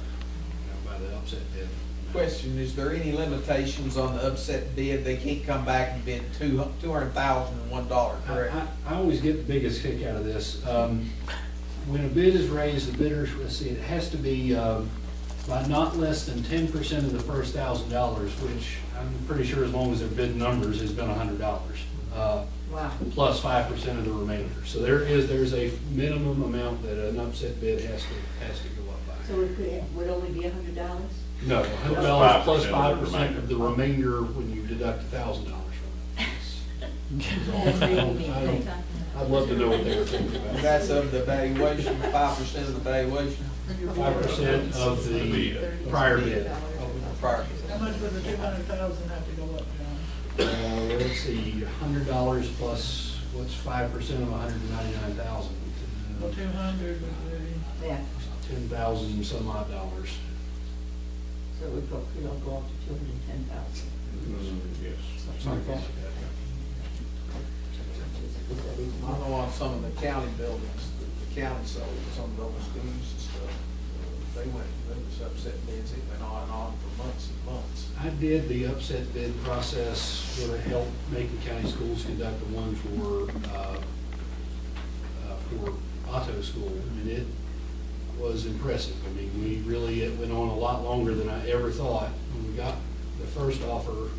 Speaker 3: by the upset bid.
Speaker 8: Question, is there any limitations on the upset bid? They can't come back and bid $200,001, correct?
Speaker 3: I always get the biggest kick out of this. When a bid is raised, the bidders, let's see, it has to be by not less than 10% of the first $1,000, which I'm pretty sure as long as their bid numbers has been $100.
Speaker 6: Wow.
Speaker 3: Plus 5% of the remainder. So there's a minimum amount that an upset bid has to go up by.
Speaker 6: So it would only be $100?
Speaker 3: No, $100 plus 5% of the remainder when you deduct $1,000 from it. I'd love to know what they were thinking about.
Speaker 8: That's of the valuation, 5% of the valuation?
Speaker 3: 5% of the prior bid.
Speaker 8: Prior.
Speaker 13: How much would the $200,000 have to go up, John?
Speaker 3: Let's see, $100 plus, what's 5% of $199,000?
Speaker 13: Well, 200 would be.
Speaker 6: Yeah.
Speaker 3: 10,000 some odd dollars.
Speaker 6: So we go up to 210,000.
Speaker 7: Yes.
Speaker 6: Something like that.
Speaker 8: I know on some of the county buildings, the county sold some of those schools and stuff. They went, there was upset bids, it went on and on for months and months.
Speaker 3: I did the upset bid process sort of help Macon County Schools conduct the one for auto school, and it was impressive. I mean, it went on a lot longer than I ever thought. When we got the first offer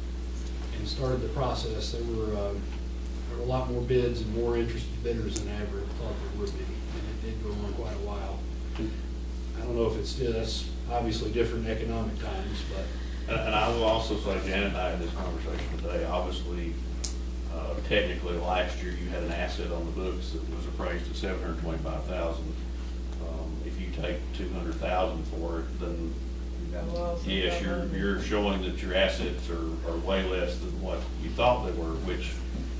Speaker 3: and started the process, there were a lot more bids and more interested bidders than I ever thought there would be, and it did go on quite a while. I don't know if it's still, that's obviously different economic times, but.
Speaker 7: And I will also say, Janet and I had this conversation today, obviously, technically, last year you had an asset on the books that was appraised at $725,000. If you take $200,000 for it, then yes, you're showing that your assets are way less than what you thought they were, which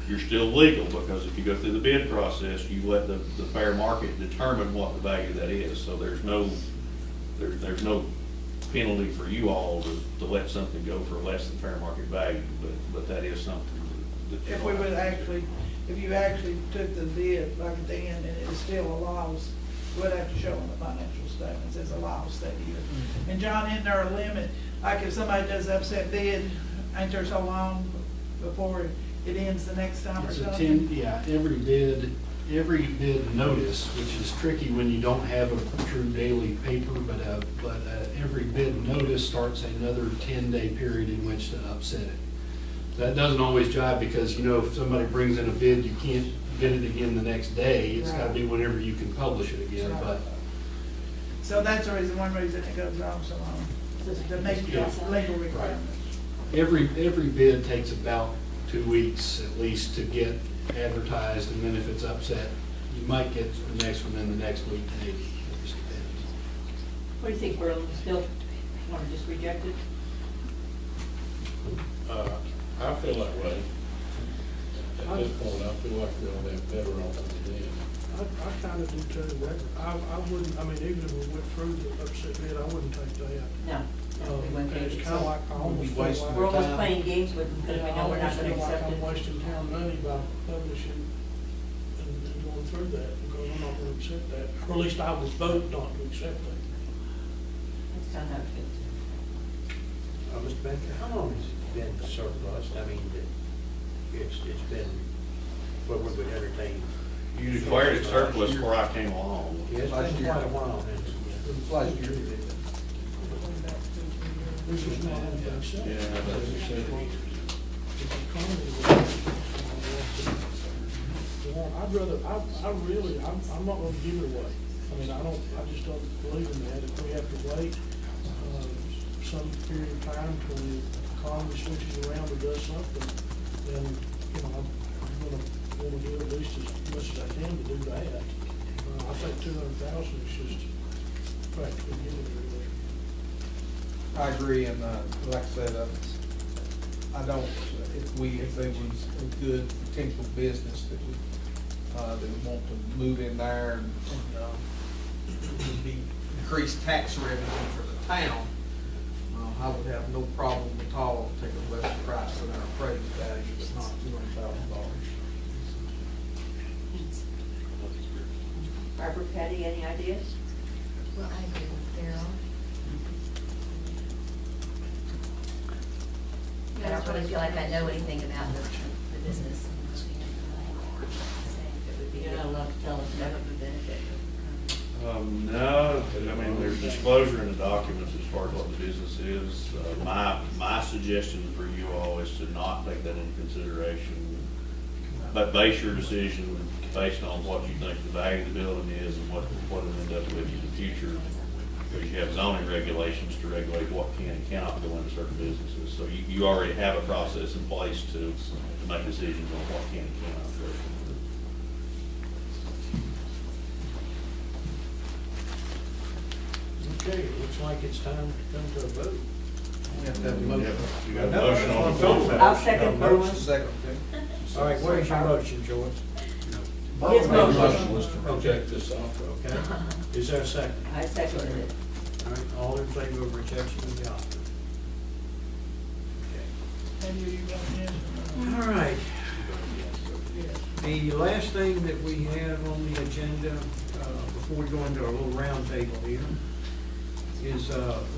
Speaker 7: you're still legal, because if you go through the bid process, you let the fair market determine what the value of that is. So there's no penalty for you all to let something go for less than fair market value, but that is something that you
Speaker 14: If we would actually, if you actually took the bid like at the end and it still allows, we'd have to show in the financial statements as a loss that year. And John, isn't there a limit? Like if somebody does upset bid, ain't there so long before it ends the next time or
Speaker 3: It's a
Speaker 14: something?
Speaker 3: 10, yeah, every bid notice, which is tricky when you don't have a true daily paper, but every bid notice starts another 10-day period in which to upset it. That doesn't always jive, because, you know, if somebody brings in a bid, you can't bid it again the next day. It's got to be whenever you can publish it again,
Speaker 14: Right.
Speaker 3: but.
Speaker 14: So that's the reason, one reason it goes on so long, to make legal requirements.
Speaker 3: Every bid takes about 2 weeks at least to get advertised, and then if it's upset, you might get the next one in the next week, maybe. It just depends.
Speaker 6: What do you think, Merle? Still want to just reject it?
Speaker 12: I feel that way. At this point, I feel like we'll have better options then.
Speaker 13: I kind of do too. I wouldn't, I mean, even if we went through the upset bid, I wouldn't take that.
Speaker 6: No. We wouldn't
Speaker 13: And
Speaker 6: take
Speaker 13: it's
Speaker 6: it.
Speaker 13: kind of like, I almost feel like.
Speaker 6: We're almost playing games with them because we
Speaker 13: Yeah, I
Speaker 6: know we're not
Speaker 13: almost
Speaker 6: going to
Speaker 13: feel like
Speaker 6: accept
Speaker 13: I'm
Speaker 6: it.
Speaker 13: wasting town money by publishing and going through that, because I'm not going to accept that. Or at least I would vote not to accept that.
Speaker 6: That's kind of how it feels.
Speaker 2: Mr. Baker, how long has it been surplus? I mean, it's been, what would we entertain?
Speaker 7: You declared it surplus before I came along.
Speaker 2: Yeah, it's been quite a while.
Speaker 8: Last year.
Speaker 13: This is not anything said.
Speaker 7: Yeah, that's
Speaker 13: It's
Speaker 7: said.
Speaker 13: I'd rather, I'm not gonna give it away. I mean, I just don't believe in that. If we have to wait, some period of time till the economy switches around or does something, then, you know, I'm gonna wanna do at least as much as I can to do that. I think 200,000 is just practically giving it away.
Speaker 8: I agree, and like I said, I don't, if there was a good potential business that would want to move in there and would be increased tax revenue for the town, I would have no problem at all taking a lesser price than our appraised value, but not $200,000.
Speaker 6: Barbara, Patty, any ideas?
Speaker 9: Well, I agree with Darryl. I don't really feel like I know anything about the business.
Speaker 6: You're not allowed to tell us that would benefit.
Speaker 7: No, I mean, there's disclosure in the documents as far as what the business is. My suggestion for you all is to not take that into consideration, but base your decision based on what you think the value of the building is and what it'll end up with in the future. Because you have zoning regulations to regulate what can and cannot go into certain businesses. So you already have a process in place to make decisions on what can and cannot go.
Speaker 13: Okay, it looks like it's time to come to a vote.
Speaker 8: We have to have a motion.
Speaker 7: You got a motion on the floor.
Speaker 6: I'll second Merle's.
Speaker 8: Second, okay.
Speaker 2: All right, what is your motion, George?
Speaker 6: His motion.
Speaker 12: Was to project this off.
Speaker 2: Okay. Is there a second?
Speaker 6: I seconded it.
Speaker 2: All right, all in favor of rejection of the offer?
Speaker 14: Have you got this?
Speaker 2: All right. The last thing that we have on the agenda, before we go into our little round table here, is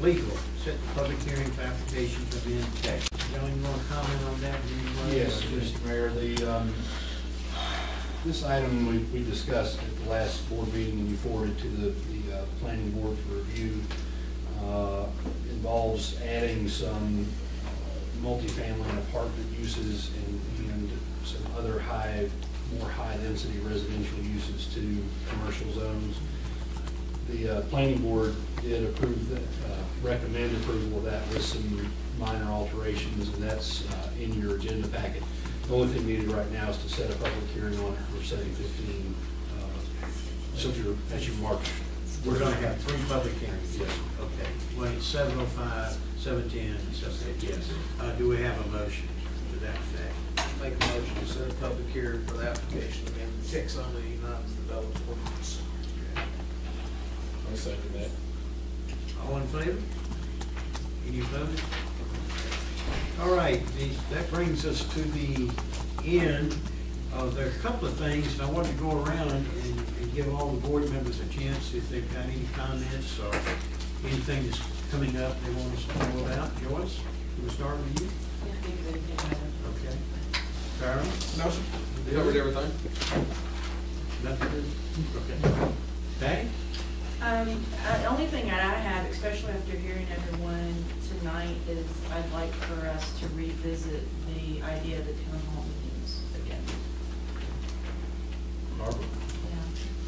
Speaker 2: legal. Set the public hearing for applications of in text. John, you want to comment on that? in any way?
Speaker 3: Yes, Mr. Mayor, this item we discussed at the last board meeting and you forwarded to the planning board for review, involves adding some multifamily and apartment uses and some other more high-density residential uses to commercial zones. The planning board did approve that, recommend approval of that with some minor alterations, and that's in your agenda packet. The only thing needed right now is to set a public hearing on it for 7:15, as you march.
Speaker 2: We're gonna have 3 public hearings.
Speaker 3: Yes.
Speaker 2: Okay, well, it's 7:05, 7:10, and 7:10.
Speaker 3: Yes.
Speaker 2: Do we have a motion to that effect?
Speaker 8: Make a motion to set a public hearing for the application of the text on the non-developed ordinance.
Speaker 12: I'll second that.
Speaker 2: All in favor? Any opposed? All right, that brings us to the end. There are a couple of things, and I want to go around and give all the board members a chance if they've got any comments or anything that's coming up they want us to know about. Joyce, can we start with you? Okay. Carol?
Speaker 8: No, sir. Covered everything.
Speaker 2: Nothing? Okay. Patty?
Speaker 22: The only thing that I have, especially after hearing everyone tonight, is I'd like for us to revisit the idea of the town hall meetings again.
Speaker 2: Barbara?
Speaker 9: Yeah,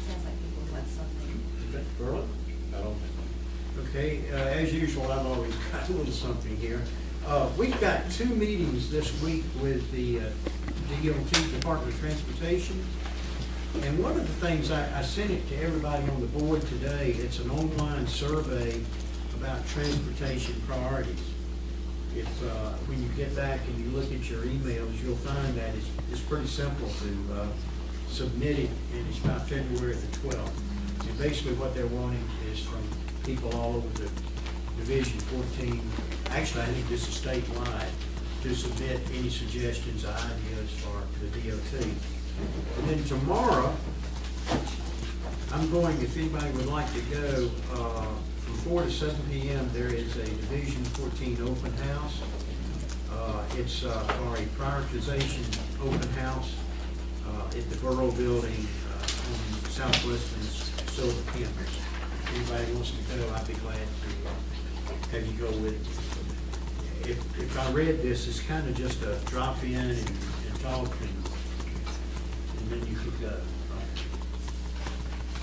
Speaker 9: sounds like people want something.
Speaker 2: Okay. Berlin?
Speaker 12: I don't think.
Speaker 2: Okay, as usual, I've always got a little something here. We've got 2 meetings this week with the DOT, Department of Transportation. And one of the things, I sent it to everybody on the board today, it's an online survey about transportation priorities. If, when you get back and you look at your emails, you'll find that it's pretty simple to submit it, and it's about February the 12th. And basically what they're wanting is from people all over the Division 14, actually I think this is statewide, to submit any suggestions or ideas for the DOT. And then tomorrow, I'm going, if anybody would like to go, from 4 to 7 p.m., there is a Division 14 open house. It's for a prioritization open house at the Borough Building on Southwestern Silver Campus. If anybody wants to go, I'd be glad to have you go with me. If I read this, it's kind of just a drop in and talk, and then you could go.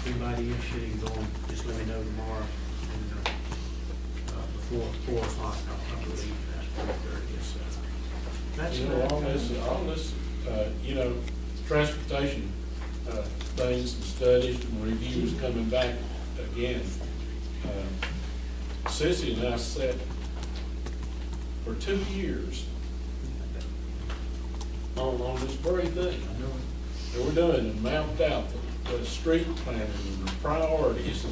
Speaker 2: Anybody interested in going, just let me know tomorrow, and before 4 o'clock, I believe that's 4:30. So that's
Speaker 12: You know, on this, you know, transportation things and studies and reviews coming back again. Sissy and I sat for 2 years on this very thing. And we're doing and mapped out the street planning and the priorities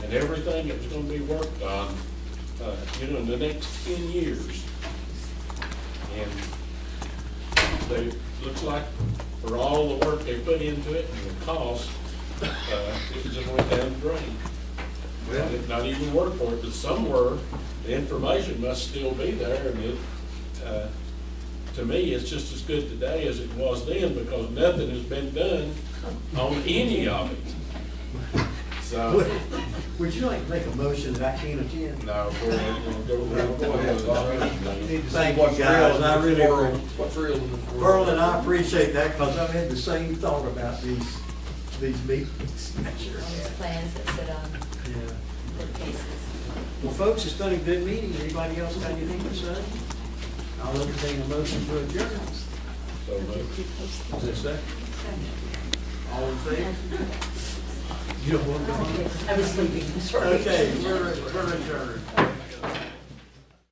Speaker 12: and everything that was going to be worked on, you know, in the next 10 years. And they, looks like for all the work they put into it and the cost, it just went down the drain. Well, it not even work for it, but somewhere the information must still be there, and it, to me, it's just as good today as it was then, because nothing has been done on any of it. So,
Speaker 2: would you like to make a motion that I can't attend?
Speaker 12: no, go ahead.
Speaker 2: Thank you, guys. I really,
Speaker 8: What's real in this world?
Speaker 2: Berlin, I appreciate that, because I've had the same thought about these meetings.
Speaker 9: All these plans that sit on
Speaker 2: Yeah.
Speaker 9: the cases.
Speaker 2: Well, folks, it's been a good meeting. Anybody else got anything to say? I'll entertain a motion to adjourn.
Speaker 12: So moved.
Speaker 2: Is there a second? All in favor? You don't want to go on?
Speaker 6: I was sleeping, sorry.
Speaker 2: Okay, we're adjourned.